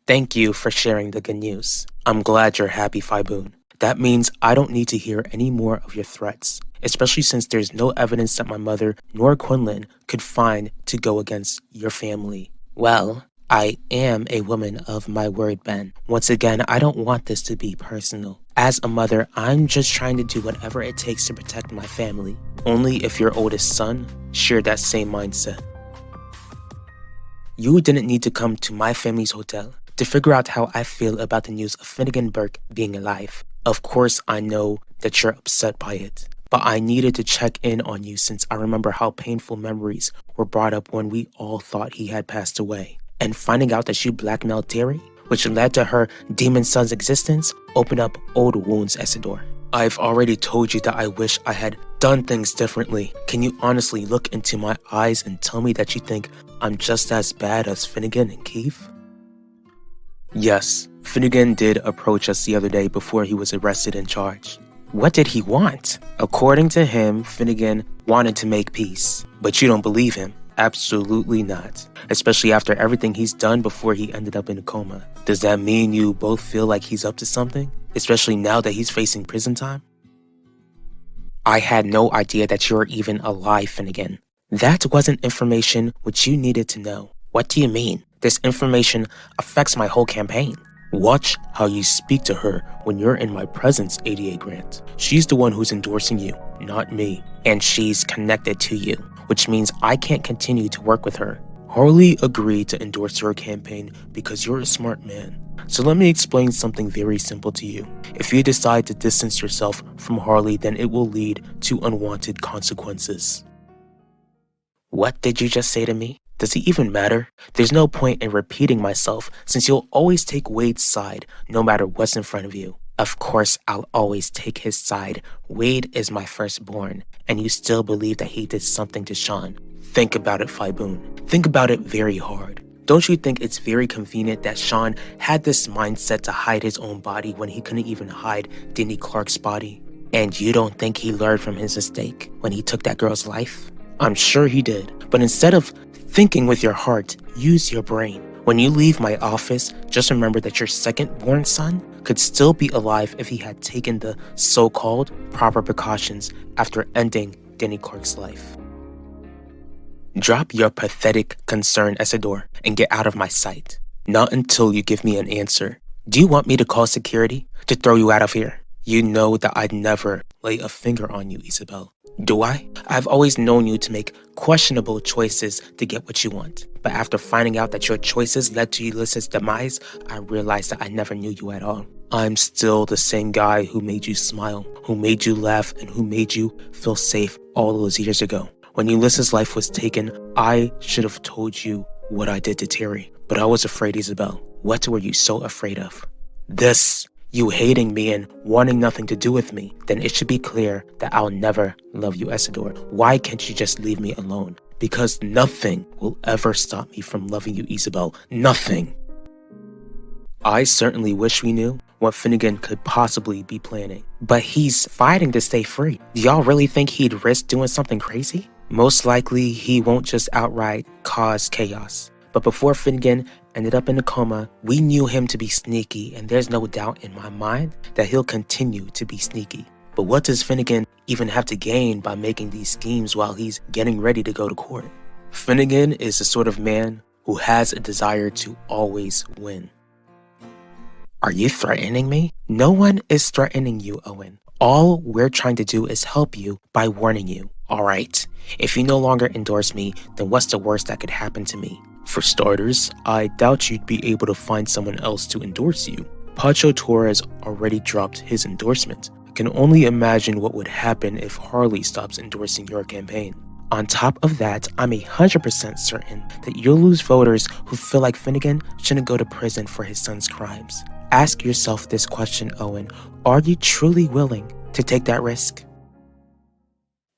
Thank you for sharing the good news. I'm glad you're happy, Fiboon. That means I don't need to hear any more of your threats, especially since there's no evidence that my mother nor Quinlan could find to go against your family. Well, I am a woman of my word, Ben. Once again, I don't want this to be personal. As a mother, I'm just trying to do whatever it takes to protect my family. Only if your oldest son shared that same mindset. You didn't need to come to my family's hotel to figure out how I feel about the news of Finnegan Burke being alive. Of course, I know that you're upset by it, but I needed to check in on you since I remember how painful memories were brought up when we all thought he had passed away. And finding out that you blackmailed Terry, which led to her demon son's existence, opened up old wounds, Isidore. I've already told you that I wish I had done things differently. Can you honestly look into my eyes and tell me that you think I'm just as bad as Finnegan and Keith? Yes, Finnegan did approach us the other day before he was arrested and charged. What did he want? According to him, Finnegan wanted to make peace. But you don't believe him? Absolutely not. Especially after everything he's done before he ended up in a coma. Does that mean you both feel like he's up to something? Especially now that he's facing prison time? I had no idea that you were even alive, Finnegan. That wasn't information which you needed to know. What do you mean? This information affects my whole campaign. Watch how you speak to her when you're in my presence, ADA Grant. She's the one who's endorsing you, not me. And she's connected to you, which means I can't continue to work with her. Harley agreed to endorse your campaign because you're a smart man. So let me explain something very simple to you. If you decide to distance yourself from Harley, then it will lead to unwanted consequences. What did you just say to me? Does it even matter? There's no point in repeating myself since you'll always take Wade's side no matter what's in front of you. Of course, I'll always take his side. Wade is my firstborn, and you still believe that he did something to Sean. Think about it, Fiboon. Think about it very hard. Don't you think it's very convenient that Sean had this mindset to hide his own body when he couldn't even hide Denny Clark's body? And you don't think he learned from his mistake when he took that girl's life? I'm sure he did, but instead of thinking with your heart, use your brain. When you leave my office, just remember that your second-born son could still be alive if he had taken the so-called proper precautions after ending Denny Clark's life. Drop your pathetic concern, Isidore, and get out of my sight. Not until you give me an answer. Do you want me to call security to throw you out of here? You know that I'd never lay a finger on you, Isabel. Do I? I've always known you to make questionable choices to get what you want. But after finding out that your choices led to Ulysses' demise, I realized that I never knew you at all. I'm still the same guy who made you smile, who made you laugh, and who made you feel safe all those years ago. When Ulysses' life was taken, I should have told you what I did to Terry. But I was afraid, Isabel. What were you so afraid of? This. You hating me and wanting nothing to do with me, then it should be clear that I'll never love you, Isidore. Why can't you just leave me alone? Because nothing will ever stop me from loving you, Isabel. Nothing. I certainly wish we knew what Finnegan could possibly be planning. But he's fighting to stay free. Do y'all really think he'd risk doing something crazy? Most likely, he won't just outright cause chaos. But before Finnegan ended up in a coma, we knew him to be sneaky, and there's no doubt in my mind that he'll continue to be sneaky. But what does Finnegan even have to gain by making these schemes while he's getting ready to go to court? Finnegan is the sort of man who has a desire to always win. Are you threatening me? No one is threatening you, Owen. All we're trying to do is help you by warning you. Alright, if you no longer endorse me, then what's the worst that could happen to me? For starters, I doubt you'd be able to find someone else to endorse you. Pacho Torres already dropped his endorsement. I can only imagine what would happen if Harley stops endorsing your campaign. On top of that, I'm 100% certain that you'll lose voters who feel like Finnegan shouldn't go to prison for his son's crimes. Ask yourself this question, Owen. Are you truly willing to take that risk?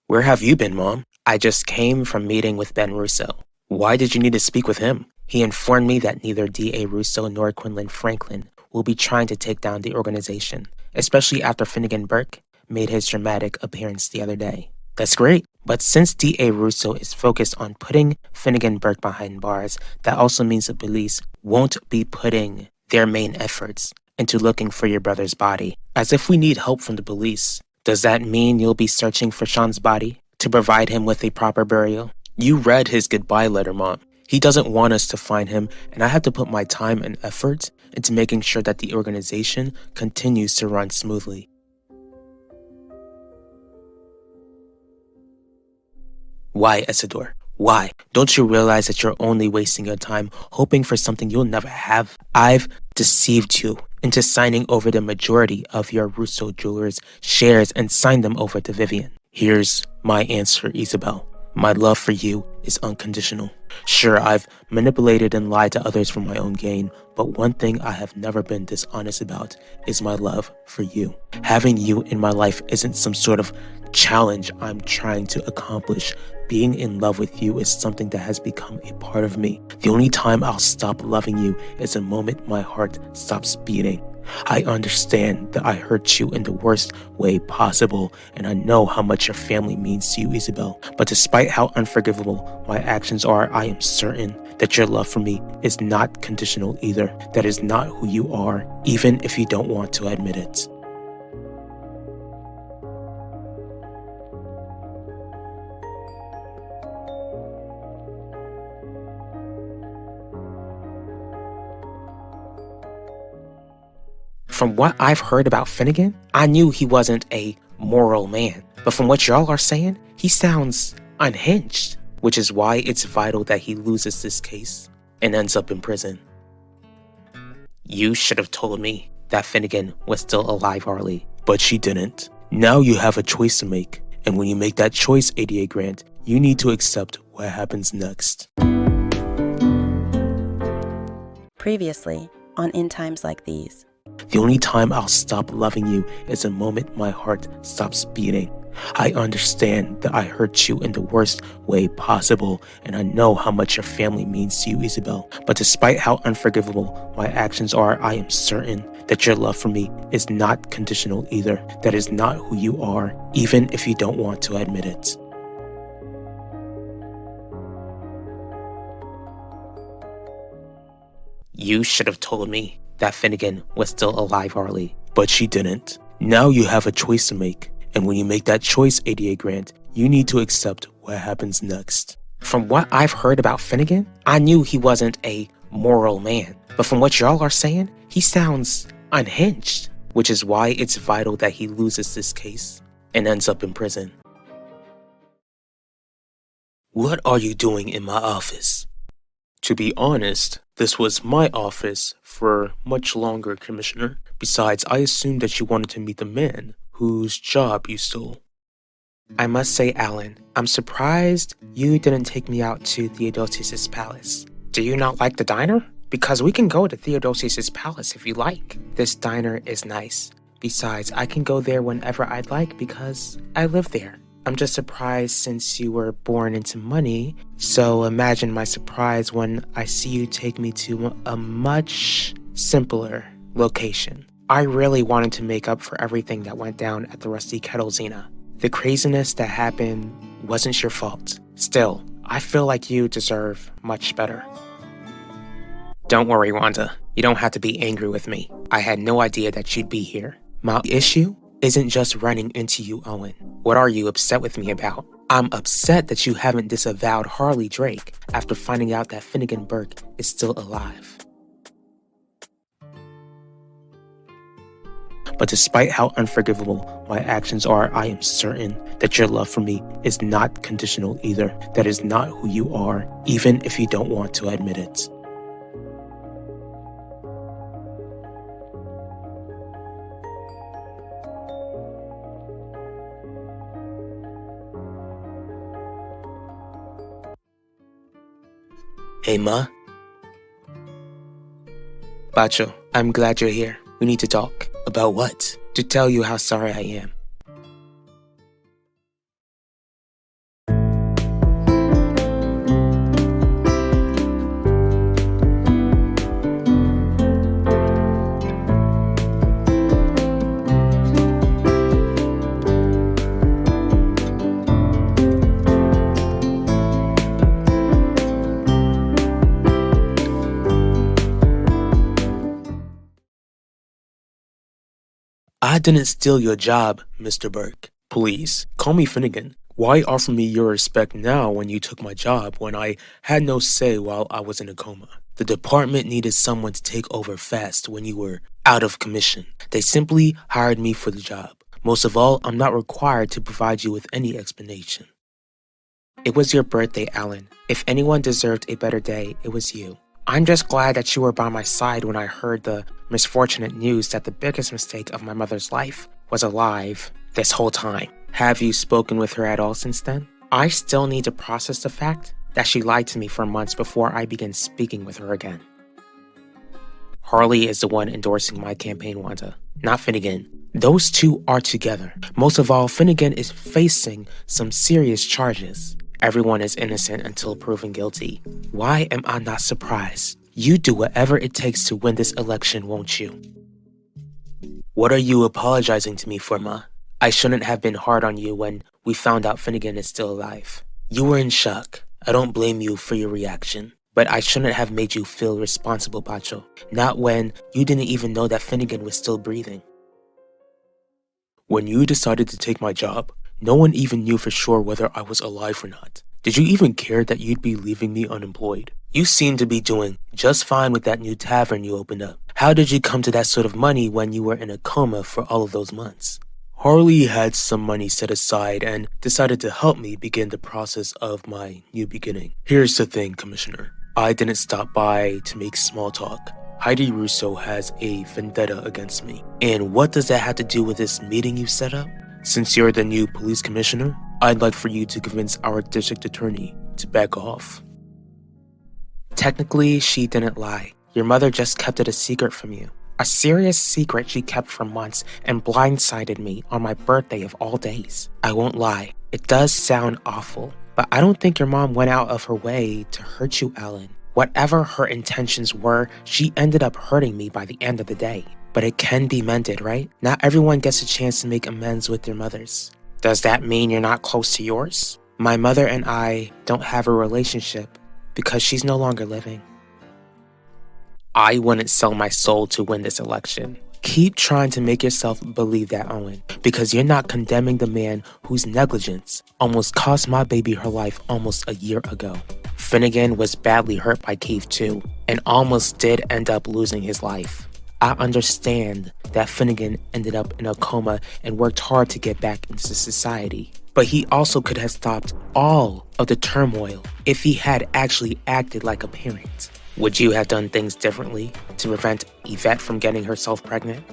Where have you been, Mom? I just came from meeting with Ben Russo. Why did you need to speak with him? He informed me that neither D.A. Russo nor Quinlan Franklin will be trying to take down the organization, especially after Finnegan Burke made his dramatic appearance the other day. That's great, but since D.A. Russo is focused on putting Finnegan Burke behind bars, that also means the police won't be putting their main efforts into looking for your brother's body. As if we need help from the police. Does that mean you'll be searching for Sean's body to provide him with a proper burial? You read his goodbye letter, Mom. He doesn't want us to find him, and I have to put my time and effort into making sure that the organization continues to run smoothly. Why, Isidore? Why? Don't you realize that you're only wasting your time hoping for something you'll never have? I've deceived you into signing over the majority of your Russo Jewelers shares and signed them over to Vivian. Here's my answer, Isabel. My love for you is unconditional. Sure, I've manipulated and lied to others for my own gain, but one thing I have never been dishonest about is my love for you. Having you in my life isn't some sort of challenge I'm trying to accomplish. Being in love with you is something that has become a part of me. The only time I'll stop loving you is the moment my heart stops beating. I understand that I hurt you in the worst way possible, and I know how much your family means to you, Isabel. But despite how unforgivable my actions are, I am certain that your love for me is not conditional either. That is not who you are, even if you don't want to admit it. From what I've heard about Finnegan, I knew he wasn't a moral man. But from what y'all are saying, he sounds unhinged, which is why it's vital that he loses this case and ends up in prison. You should have told me that Finnegan was still alive, Harley, but she didn't. Now you have a choice to make, and when you make that choice, ADA Grant, you need to accept what happens next.
Previously on In Times Like These.
The only time I'll stop loving you is the moment my heart stops beating. I understand that I hurt you in the worst way possible, and I know how much your family means to you, Isabel. But despite how unforgivable my actions are, I am certain that your love for me is not conditional either. That is not who you are, even if you don't want to admit it. You should have told me that Finnegan was still alive, Harley, but she didn't. Now you have a choice to make, and when you make that choice, ADA Grant, you need to accept what happens next. From what I've heard about Finnegan, I knew he wasn't a moral man. But from what y'all are saying, he sounds unhinged, which is why it's vital that he loses this case and ends up in prison. What are you doing in my office? To be honest, this was my office for much longer, Commissioner. Besides, I assumed that you wanted to meet the man whose job you stole. I must say, Alan, I'm surprised you didn't take me out to Theodosius' palace. Do you not like the diner? Because we can go to Theodosius' palace if you like. This diner is nice. Besides, I can go there whenever I'd like because I live there. I'm just surprised since you were born into money, so imagine my surprise when I see you take me to a much simpler location. I really wanted to make up for everything that went down at the Rusty Kettle, Xena. The craziness that happened wasn't your fault. Still, I feel like you deserve much better. Don't worry, Wanda. You don't have to be angry with me. I had no idea that you'd be here. My issue isn't just running into you, Owen. What are you upset with me about? I'm upset that you haven't disavowed Harley Drake after finding out that Finnegan Burke is still alive. But despite how unforgivable my actions are, I am certain that your love for me is not conditional either. That is not who you are, even if you don't want to admit it. Hey, Ma. Bacho, I'm glad you're here. We need to talk. About what? To tell you how sorry I am. I didn't steal your job, Mr. Burke. Please, call me Finnegan. Why offer me your respect now when you took my job when I had no say while I was in a coma? The department needed someone to take over fast when you were out of commission. They simply hired me for the job. Most of all, I'm not required to provide you with any explanation. It was your birthday, Alan. If anyone deserved a better day, it was you. I'm just glad that you were by my side when I heard the misfortunate news that the biggest mistake of my mother's life was alive this whole time. Have you spoken with her at all since then? I still need to process the fact that she lied to me for months before I begin speaking with her again. Harley is the one endorsing my campaign, Wanda, not Finnegan. Those two are together. Most of all, Finnegan is facing some serious charges. Everyone is innocent until proven guilty. Why am I not surprised? You do whatever it takes to win this election, won't you? What are you apologizing to me for, Ma? I shouldn't have been hard on you when we found out Finnegan is still alive. You were in shock. I don't blame you for your reaction. But I shouldn't have made you feel responsible, Pacho. Not when you didn't even know that Finnegan was still breathing. When you decided to take my job, no one even knew for sure whether I was alive or not. Did you even care that you'd be leaving me unemployed? You seem to be doing just fine with that new tavern you opened up. How did you come to that sort of money when you were in a coma for all of those months? Harley had some money set aside and decided to help me begin the process of my new beginning. Here's the thing, Commissioner. I didn't stop by to make small talk. Heidi Russo has a vendetta against me. And what does that have to do with this meeting you set up? Since you're the new police commissioner, I'd like for you to convince our district attorney to back off. Technically, she didn't lie. Your mother just kept it a secret from you. A serious secret she kept for months and blindsided me on my birthday of all days. I won't lie, it does sound awful, but I don't think your mom went out of her way to hurt you, Alan. Whatever her intentions were, she ended up hurting me by the end of the day. But it can be mended, right? Not everyone gets a chance to make amends with their mothers. Does that mean you're not close to yours? My mother and I don't have a relationship because she's no longer living. I wouldn't sell my soul to win this election. Keep trying to make yourself believe that, Owen, because you're not condemning the man whose negligence almost cost my baby her life almost a year ago. Finnegan was badly hurt by Cave 2 and almost did end up losing his life. I understand that Finnegan ended up in a coma and worked hard to get back into society. But he also could have stopped all of the turmoil if he had actually acted like a parent. Would you have done things differently to prevent Yvette from getting herself pregnant?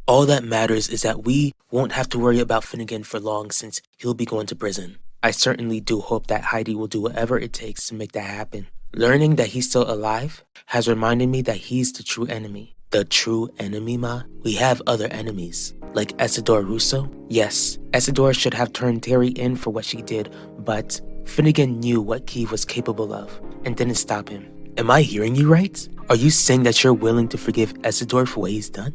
All that matters is that we won't have to worry about Finnegan for long since he'll be going to prison. I certainly do hope that Heidi will do whatever it takes to make that happen. Learning that he's still alive has reminded me that he's the true enemy. The true enemy, Ma? We have other enemies, like Isidore Russo. Yes, Isidore should have turned Terry in for what she did, but Finnegan knew what Keeve was capable of and didn't stop him. Am I hearing you right? Are you saying that you're willing to forgive Isidore for what he's done?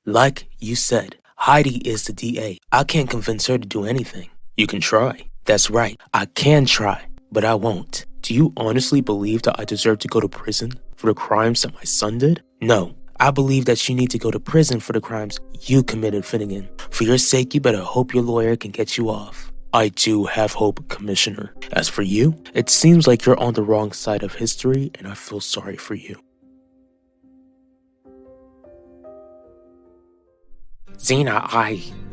Like you said, Heidi is the DA. I can't convince her to do anything. You can try. That's right, I can try, but I won't. Do you honestly believe that I deserve to go to prison for the crimes that my son did? No, I believe that you need to go to prison for the crimes you committed, Finnegan. For your sake, you better hope your lawyer can get you off. I do have hope, Commissioner. As for you, it seems like you're on the wrong side of history, and I feel sorry for you. Xena,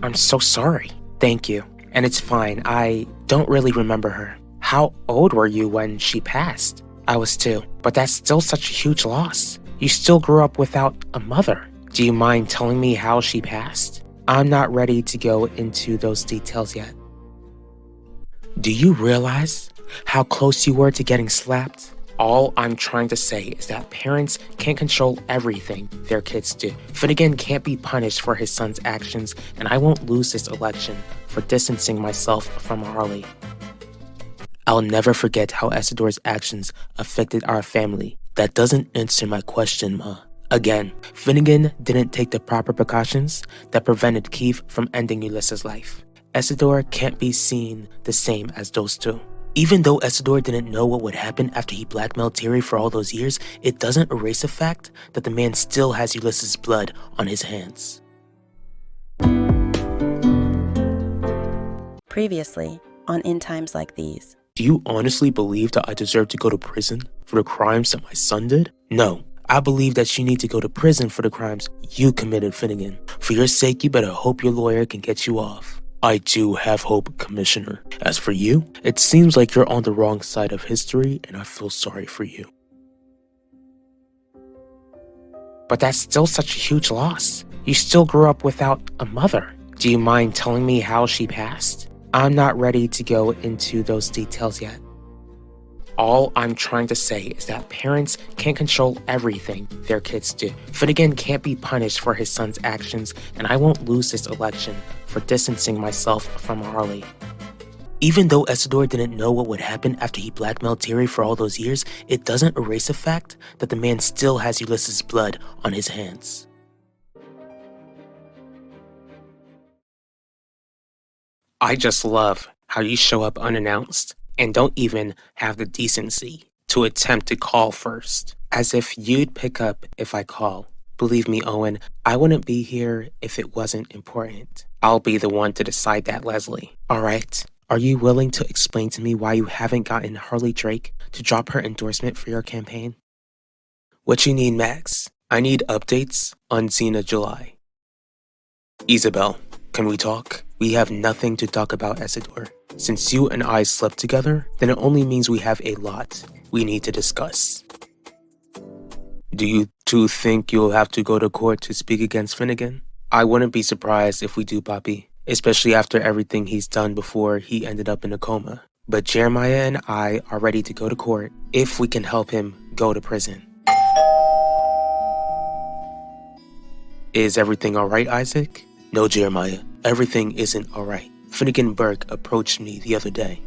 I'm so sorry. Thank you. And it's fine, I don't really remember her. How old were you when she passed? I was 2, but that's still such a huge loss. You still grew up without a mother. Do you mind telling me how she passed? I'm not ready to go into those details yet. Do you realize how close you were to getting slapped? All I'm trying to say is that parents can't control everything their kids do. Finnegan can't be punished for his son's actions, and I won't lose this election for distancing myself from Harley. I'll never forget how Isidor's actions affected our family. That doesn't answer my question, Ma. Again, Finnegan didn't take the proper precautions that prevented Keith from ending Ulysses' life. Isidor can't be seen the same as those two. Even though Isidor didn't know what would happen after he blackmailed Terry for all those years, it doesn't erase the fact that the man still has Ulysses' blood on his hands.
Previously, on In Times Like These.
Do you honestly believe that I deserve to go to prison for the crimes that my son did? No. I believe that you need to go to prison for the crimes you committed, Finnegan. For your sake, you better hope your lawyer can get you off. I do have hope, Commissioner. As for you, it seems like you're on the wrong side of history, and I feel sorry for you. But that's still such a huge loss. You still grew up without a mother. Do you mind telling me how she passed? I'm not ready to go into those details yet. All I'm trying to say is that parents can't control everything their kids do. Finnegan can't be punished for his son's actions, and I won't lose this election for distancing myself from Harley. Even though Isidor didn't know what would happen after he blackmailed Terry for all those years, it doesn't erase the fact that the man still has Ulysses' blood on his hands. I just love how you show up unannounced and don't even have the decency to attempt to call first. As if you'd pick up if I call. Believe me, Owen, I wouldn't be here if it wasn't important. I'll be the one to decide that, Leslie. Alright, are you willing to explain to me why you haven't gotten Harley Drake to drop her endorsement for your campaign? What you need, Max? I need updates on Xena July. Isabel, can we talk? We have nothing to talk about, Isidor. Since you and I slept together, then it only means we have a lot we need to discuss. Do you two think you'll have to go to court to speak against Finnegan? I wouldn't be surprised if we do, Poppy, especially after everything he's done before he ended up in a coma. But Jeremiah and I are ready to go to court if we can help him go to prison. Is everything alright, Isaac? No, Jeremiah, everything isn't alright. Finnegan Burke approached me the other day.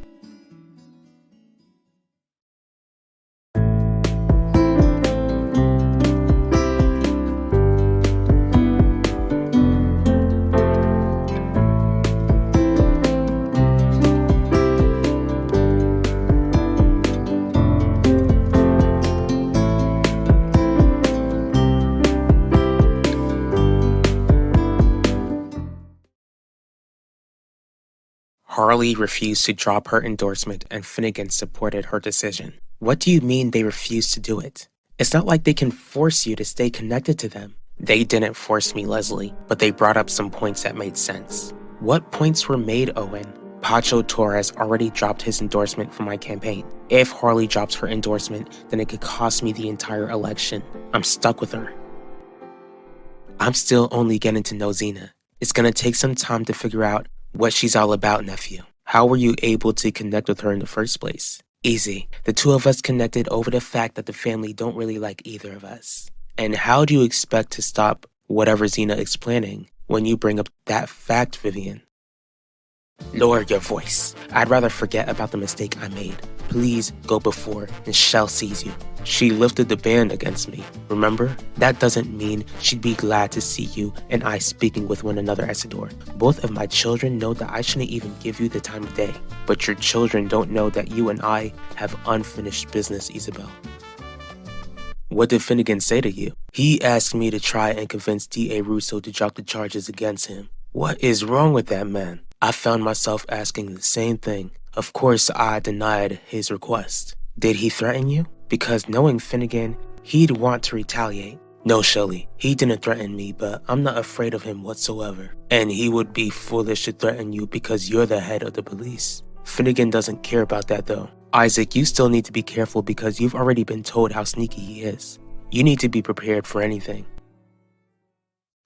Harley refused to drop her endorsement and Finnegan supported her decision. What do you mean they refused to do it? It's not like they can force you to stay connected to them. They didn't force me, Leslie, but they brought up some points that made sense. What points were made, Owen? Pacho Torres already dropped his endorsement for my campaign. If Harley drops her endorsement, then it could cost me the entire election. I'm stuck with her. I'm still only getting to know Xena. It's gonna take some time to figure out what she's all about, nephew. How were you able to connect with her in the first place? Easy. The two of us connected over the fact that the family don't really like either of us. And how do you expect to stop whatever Xena is planning when you bring up that fact, Vivian? Lower your voice. I'd rather forget about the mistake I made. Please go before Michelle sees you. She lifted the ban against me, remember? That doesn't mean she'd be glad to see you and I speaking with one another, Isidor. Both of my children know that I shouldn't even give you the time of day. But your children don't know that you and I have unfinished business, Isabel. What did Finnegan say to you? He asked me to try and convince D.A. Russo to drop the charges against him. What is wrong with that man? I found myself asking the same thing. Of course, I denied his request. Did he threaten you? Because knowing Finnegan, he'd want to retaliate. No, Shelly, he didn't threaten me, but I'm not afraid of him whatsoever. And he would be foolish to threaten you because you're the head of the police. Finnegan doesn't care about that though. Isaac, you still need to be careful because you've already been told how sneaky he is. You need to be prepared for anything.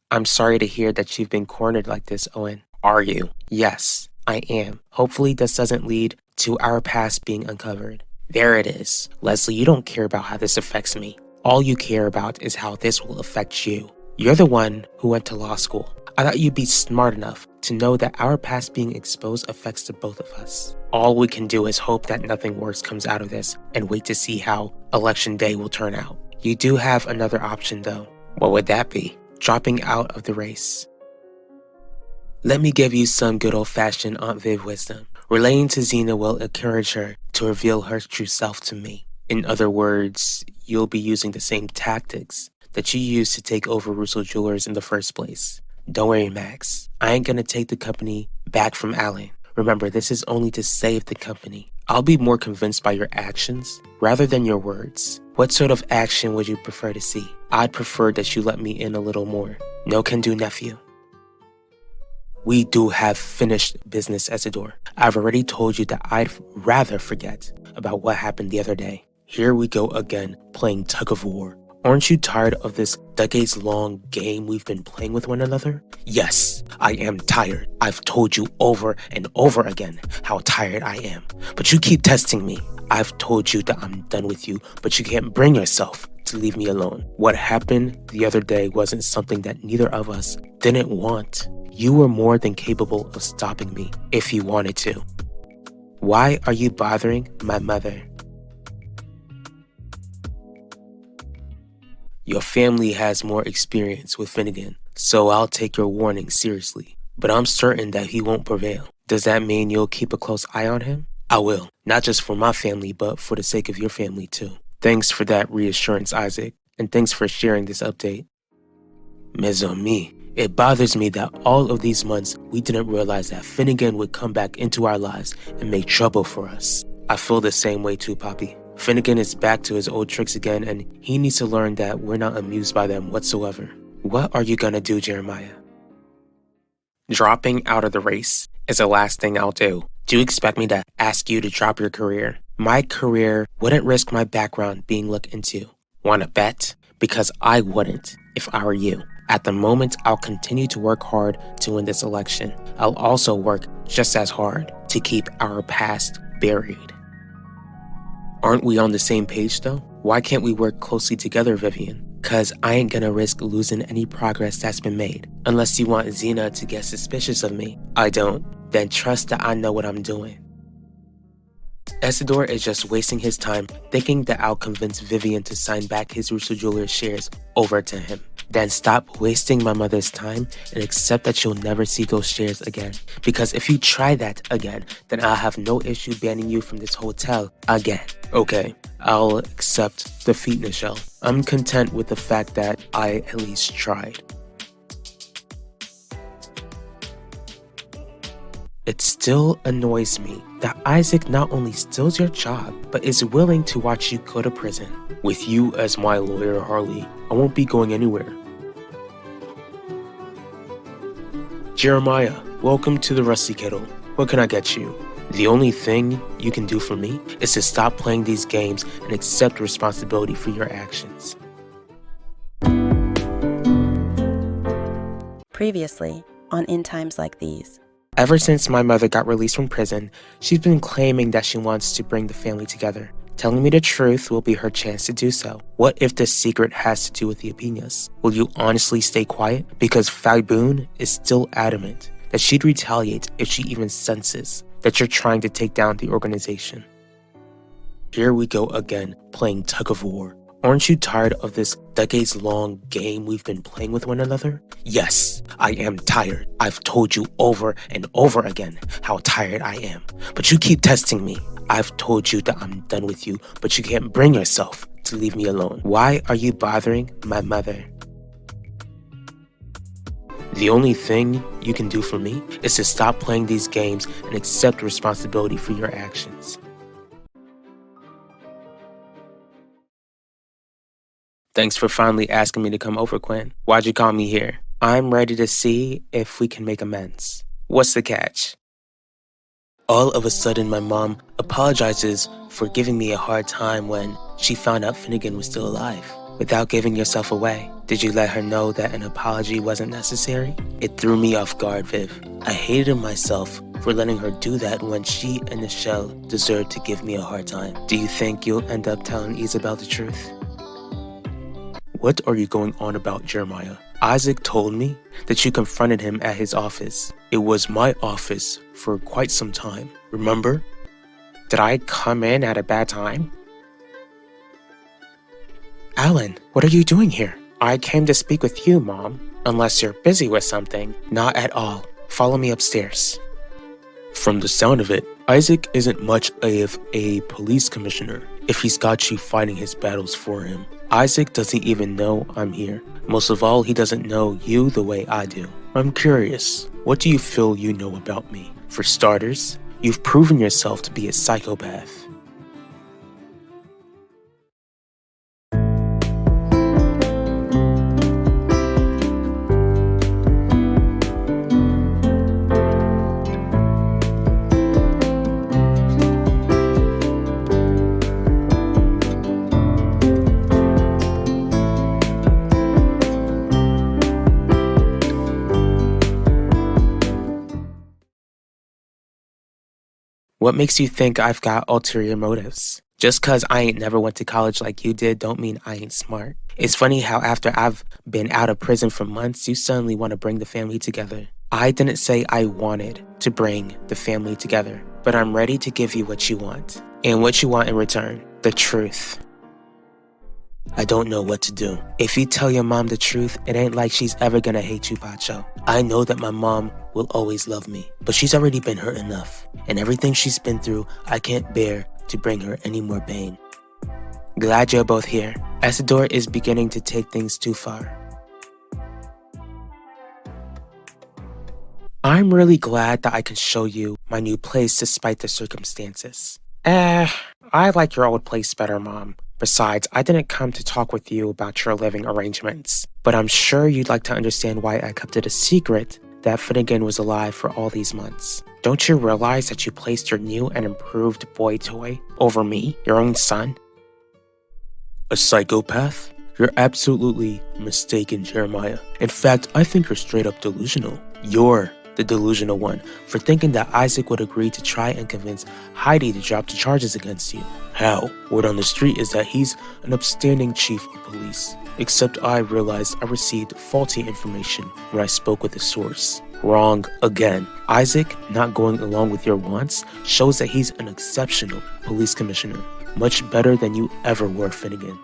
I'm sorry to hear that you've been cornered like this, Owen. Are you? Yes, I am. Hopefully this doesn't lead to our past being uncovered. There it is. Leslie, you don't care about how this affects me. All you care about is how this will affect you. You're the one who went to law school. I thought you'd be smart enough to know that our past being exposed affects the both of us. All we can do is hope that nothing worse comes out of this and wait to see how election day will turn out. You do have another option though. What would that be? Dropping out of the race. Let me give you some good old-fashioned Aunt Viv wisdom. Relaying to Xena will encourage her to reveal her true self to me. In other words, you'll be using the same tactics that you used to take over Russo Jewelers in the first place. Don't worry, Max. I ain't gonna take the company back from Alan. Remember, this is only to save the company. I'll be more convinced by your actions rather than your words. What sort of action would you prefer to see? I'd prefer that you let me in a little more. No can do, nephew. We do have finished business, Isidore. I've already told you that I'd rather forget about what happened the other day. Here we go again, playing tug of war. Aren't you tired of this decades-long game we've been playing with one another? Yes, I am tired. I've told you over and over again how tired I am. But you keep testing me. I've told you that I'm done with you, but you can't bring yourself to leave me alone. What happened the other day wasn't something that neither of us didn't want. You were more than capable of stopping me if you wanted to. Why are you bothering my mother? Your family has more experience with Finnegan, so I'll take your warning seriously. But I'm certain that he won't prevail. Does that mean you'll keep a close eye on him? I will, not just for my family, but for the sake of your family too. Thanks for that reassurance, Isaac, and thanks for sharing this update. Mais amis, it bothers me that all of these months we didn't realize that Finnegan would come back into our lives and make trouble for us. I feel the same way too, Poppy. Finnegan is back to his old tricks again, and he needs to learn that we're not amused by them whatsoever. What are you gonna do, Jeremiah? Dropping out of the race is the last thing I'll do. Do you expect me to ask you to drop your career? My career wouldn't risk my background being looked into. Wanna bet? Because I wouldn't if I were you. At the moment, I'll continue to work hard to win this election. I'll also work just as hard to keep our past buried. Aren't we on the same page though? Why can't we work closely together, Vivian? Cause I ain't gonna risk losing any progress that's been made. Unless you want Xena to get suspicious of me. I don't. Then trust that I know what I'm doing. Isidore is just wasting his time thinking that I'll convince Vivian to sign back his Russo Jewelers shares over to him. Then stop wasting my mother's time and accept that you'll never see those shares again. Because if you try that again, then I'll have no issue banning you from this hotel again. Okay, I'll accept defeat, Nichelle. I'm content with the fact that I at least tried. It still annoys me that Isaac not only steals your job, but is willing to watch you go to prison. With you as my lawyer, Harley, I won't be going anywhere. Jeremiah, welcome to the Rusty Kettle. What can I get you? The only thing you can do for me is to stop playing these games and accept responsibility for your actions.
Previously on In Times Like These.
Ever since my mother got released from prison, she's been claiming that she wants to bring the family together. Telling me the truth will be her chance to do so. What if the secret has to do with the Apinas? Will you honestly stay quiet? Because Faboon is still adamant that she'd retaliate if she even senses that you're trying to take down the organization. Here we go again, playing tug of war. Aren't you tired of this decades-long game we've been playing with one another? Yes, I am tired. I've told you over and over again how tired I am. But you keep testing me. I've told you that I'm done with you, but you can't bring yourself to leave me alone. Why are you bothering my mother? The only thing you can do for me is to stop playing these games and accept responsibility for your actions. Thanks for finally asking me to come over, Quinn. Why'd you call me here? I'm ready to see if we can make amends. What's the catch? All of a sudden, my mom apologizes for giving me a hard time when she found out Finnegan was still alive. Without giving yourself away, did you let her know that an apology wasn't necessary? It threw me off guard, Viv. I hated myself for letting her do that when she and Michelle deserved to give me a hard time. Do you think you'll end up telling Isabel the truth? What are you going on about, Jeremiah? Isaac told me that you confronted him at his office. It was my office for quite some time, remember? Did I come in at a bad time? Alan, what are you doing here? I came to speak with you, Mom. Unless you're busy with something. Not at all. Follow me upstairs. From the sound of it, Isaac isn't much of a police commissioner if he's got you fighting his battles for him. Isaac doesn't even know I'm here. Most of all, he doesn't know you the way I do. I'm curious, what do you feel you know about me? For starters, you've proven yourself to be a psychopath. What makes you think I've got ulterior motives? Just cause I ain't never went to college like you did don't mean I ain't smart. It's funny how after I've been out of prison for months, you suddenly want to bring the family together. I didn't say I wanted to bring the family together, but I'm ready to give you what you want. And what you want in return, the truth. I don't know what to do. If you tell your mom the truth, it ain't like she's ever gonna hate you, Pacho. I know that my mom will always love me, but she's already been hurt enough. And everything she's been through, I can't bear to bring her any more pain. Glad you're both here. Isidore is beginning to take things too far. I'm really glad that I can show you my new place despite the circumstances. I like your old place better, Mom. Besides, I didn't come to talk with you about your living arrangements, but I'm sure you'd like to understand why I kept it a secret that Finnegan was alive for all these months. Don't you realize that you placed your new and improved boy toy over me, your own son? A psychopath? You're absolutely mistaken, Jeremiah. In fact, I think you're straight up delusional. You're the delusional one for thinking that Isaac would agree to try and convince Heidi to drop the charges against you. How? Word on the street is that he's an upstanding chief of police. Except I realized I received faulty information when I spoke with the source. Wrong again. Isaac not going along with your wants shows that he's an exceptional police commissioner. Much better than you ever were, Finnegan.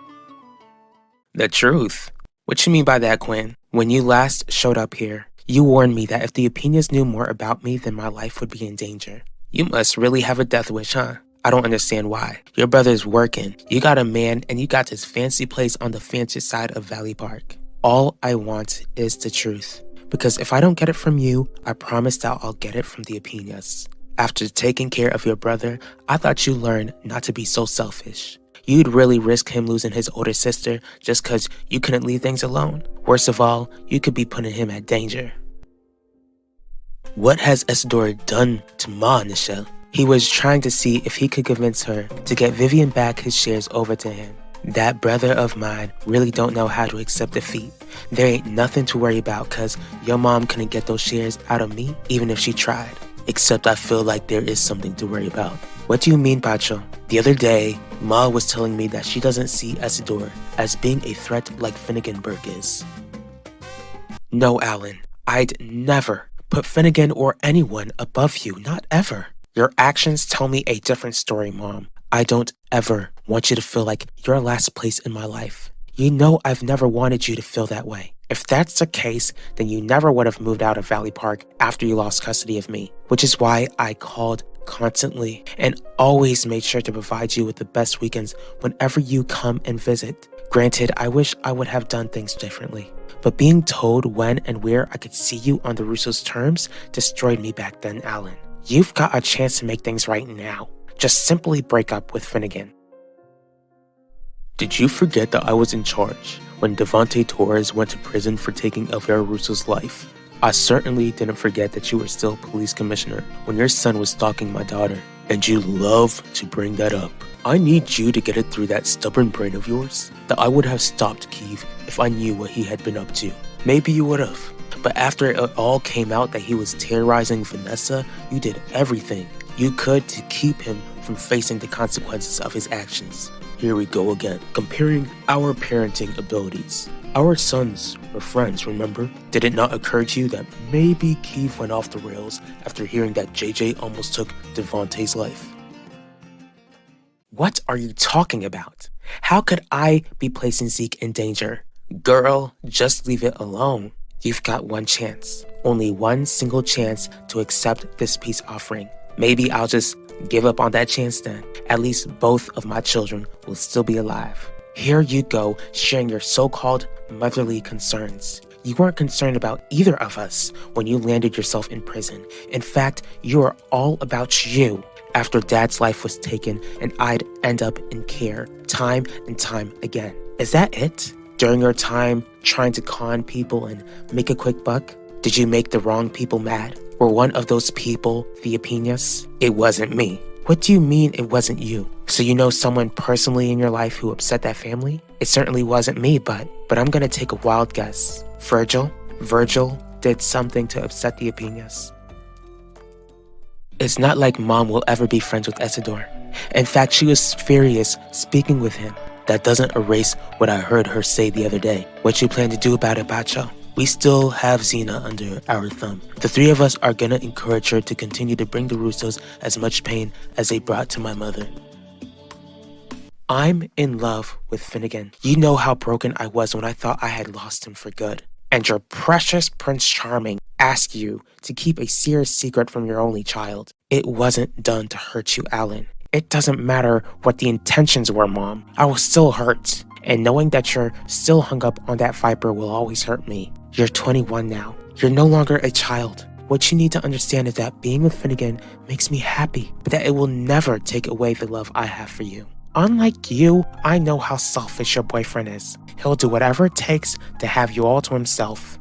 The truth? What you mean by that, Quinn? When you last showed up here, you warned me that if the opinions knew more about me, then my life would be in danger. You must really have a death wish, huh? I don't understand why. Your brother's working. You got a man and you got this fancy place on the fancy side of Valley Park. All I want is the truth. Because if I don't get it from you, I promise that I'll get it from the opinions. After taking care of your brother, I thought you learned not to be so selfish. You'd really risk him losing his older sister just cause you couldn't leave things alone. Worst of all, you could be putting him at danger. What has Isidore done to Ma, Nichelle? He was trying to see if he could convince her to get Vivian back his shares over to him. That brother of mine really don't know how to accept defeat. There ain't nothing to worry about cause your mom couldn't get those shares out of me even if she tried. Except I feel like there is something to worry about. What do you mean, Pacho? The other day, Ma was telling me that she doesn't see Isidore as being a threat like Finnegan Burke is. No, Alan, I'd never put Finnegan or anyone above you, not ever. Your actions tell me a different story, Mom. I don't ever want you to feel like you're last place in my life. You know I've never wanted you to feel that way. If that's the case, then you never would have moved out of Valley Park after you lost custody of me, which is why I called constantly and always made sure to provide you with the best weekends whenever you come and visit. Granted, I wish I would have done things differently, but being told when and where I could see you on the Russo's terms destroyed me back then, Alan. You've got a chance to make things right now. Just simply break up with Finnegan. Did you forget that I was in charge when Devontae Torres went to prison for taking Elvira Russo's life? I certainly didn't forget that you were still police commissioner when your son was stalking my daughter, and you love to bring that up. I need you to get it through that stubborn brain of yours that I would have stopped Keith if I knew what he had been up to. Maybe you would have. But after it all came out that he was terrorizing Vanessa, you did everything you could to keep him from facing the consequences of his actions. Here we go again, comparing our parenting abilities. Our sons were friends, remember? Did it not occur to you that maybe Keith went off the rails after hearing that JJ almost took Devontae's life? What are you talking about? How could I be placing Zeke in danger? Girl, just leave it alone. You've got one chance, only one single chance to accept this peace offering. Maybe I'll just give up on that chance then. At least both of my children will still be alive. Here you go, sharing your so-called motherly concerns. You weren't concerned about either of us when you landed yourself in prison. In fact, you are all about you. After Dad's life was taken and I'd end up in care, time and time again. Is that it? During your time trying to con people and make a quick buck? Did you make the wrong people mad? Were one of those people the Apinas? It wasn't me. What do you mean it wasn't you? So you know someone personally in your life who upset that family? It certainly wasn't me, but I'm gonna take a wild guess. Virgil did something to upset the Apinas. It's not like Mom will ever be friends with Isidore. In fact, she was furious speaking with him. That doesn't erase what I heard her say the other day. What you plan to do about it, Bacho? We still have Zena under our thumb. The three of us are gonna encourage her to continue to bring the Russos as much pain as they brought to my mother. I'm in love with Finnegan. You know how broken I was when I thought I had lost him for good. And your precious Prince Charming asked you to keep a serious secret from your only child. It wasn't done to hurt you, Alan. It doesn't matter what the intentions were, Mom. I was still hurt. And knowing that you're still hung up on that viper will always hurt me. You're 21 now. You're no longer a child. What you need to understand is that being with Finnegan makes me happy, but that it will never take away the love I have for you. Unlike you, I know how selfish your boyfriend is. He'll do whatever it takes to have you all to himself.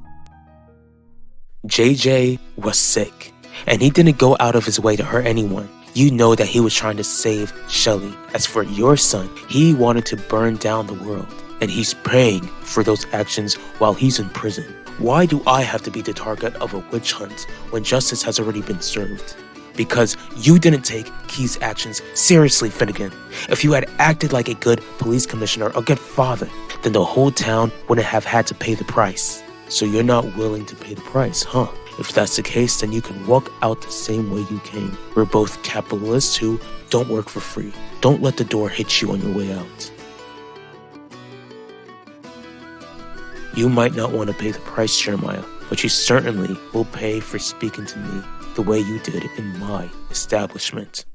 JJ was sick, and he didn't go out of his way to hurt anyone. You know that he was trying to save Shelly. As for your son, he wanted to burn down the world, and he's paying for those actions while he's in prison. Why do I have to be the target of a witch hunt when justice has already been served? Because you didn't take Key's actions seriously, Finnegan. If you had acted like a good police commissioner or good father, then the whole town wouldn't have had to pay the price. So you're not willing to pay the price, huh? If that's the case, then you can walk out the same way you came. We're both capitalists who don't work for free. Don't let the door hit you on your way out. You might not want to pay the price, Jeremiah, but you certainly will pay for speaking to me the way you did in my establishment.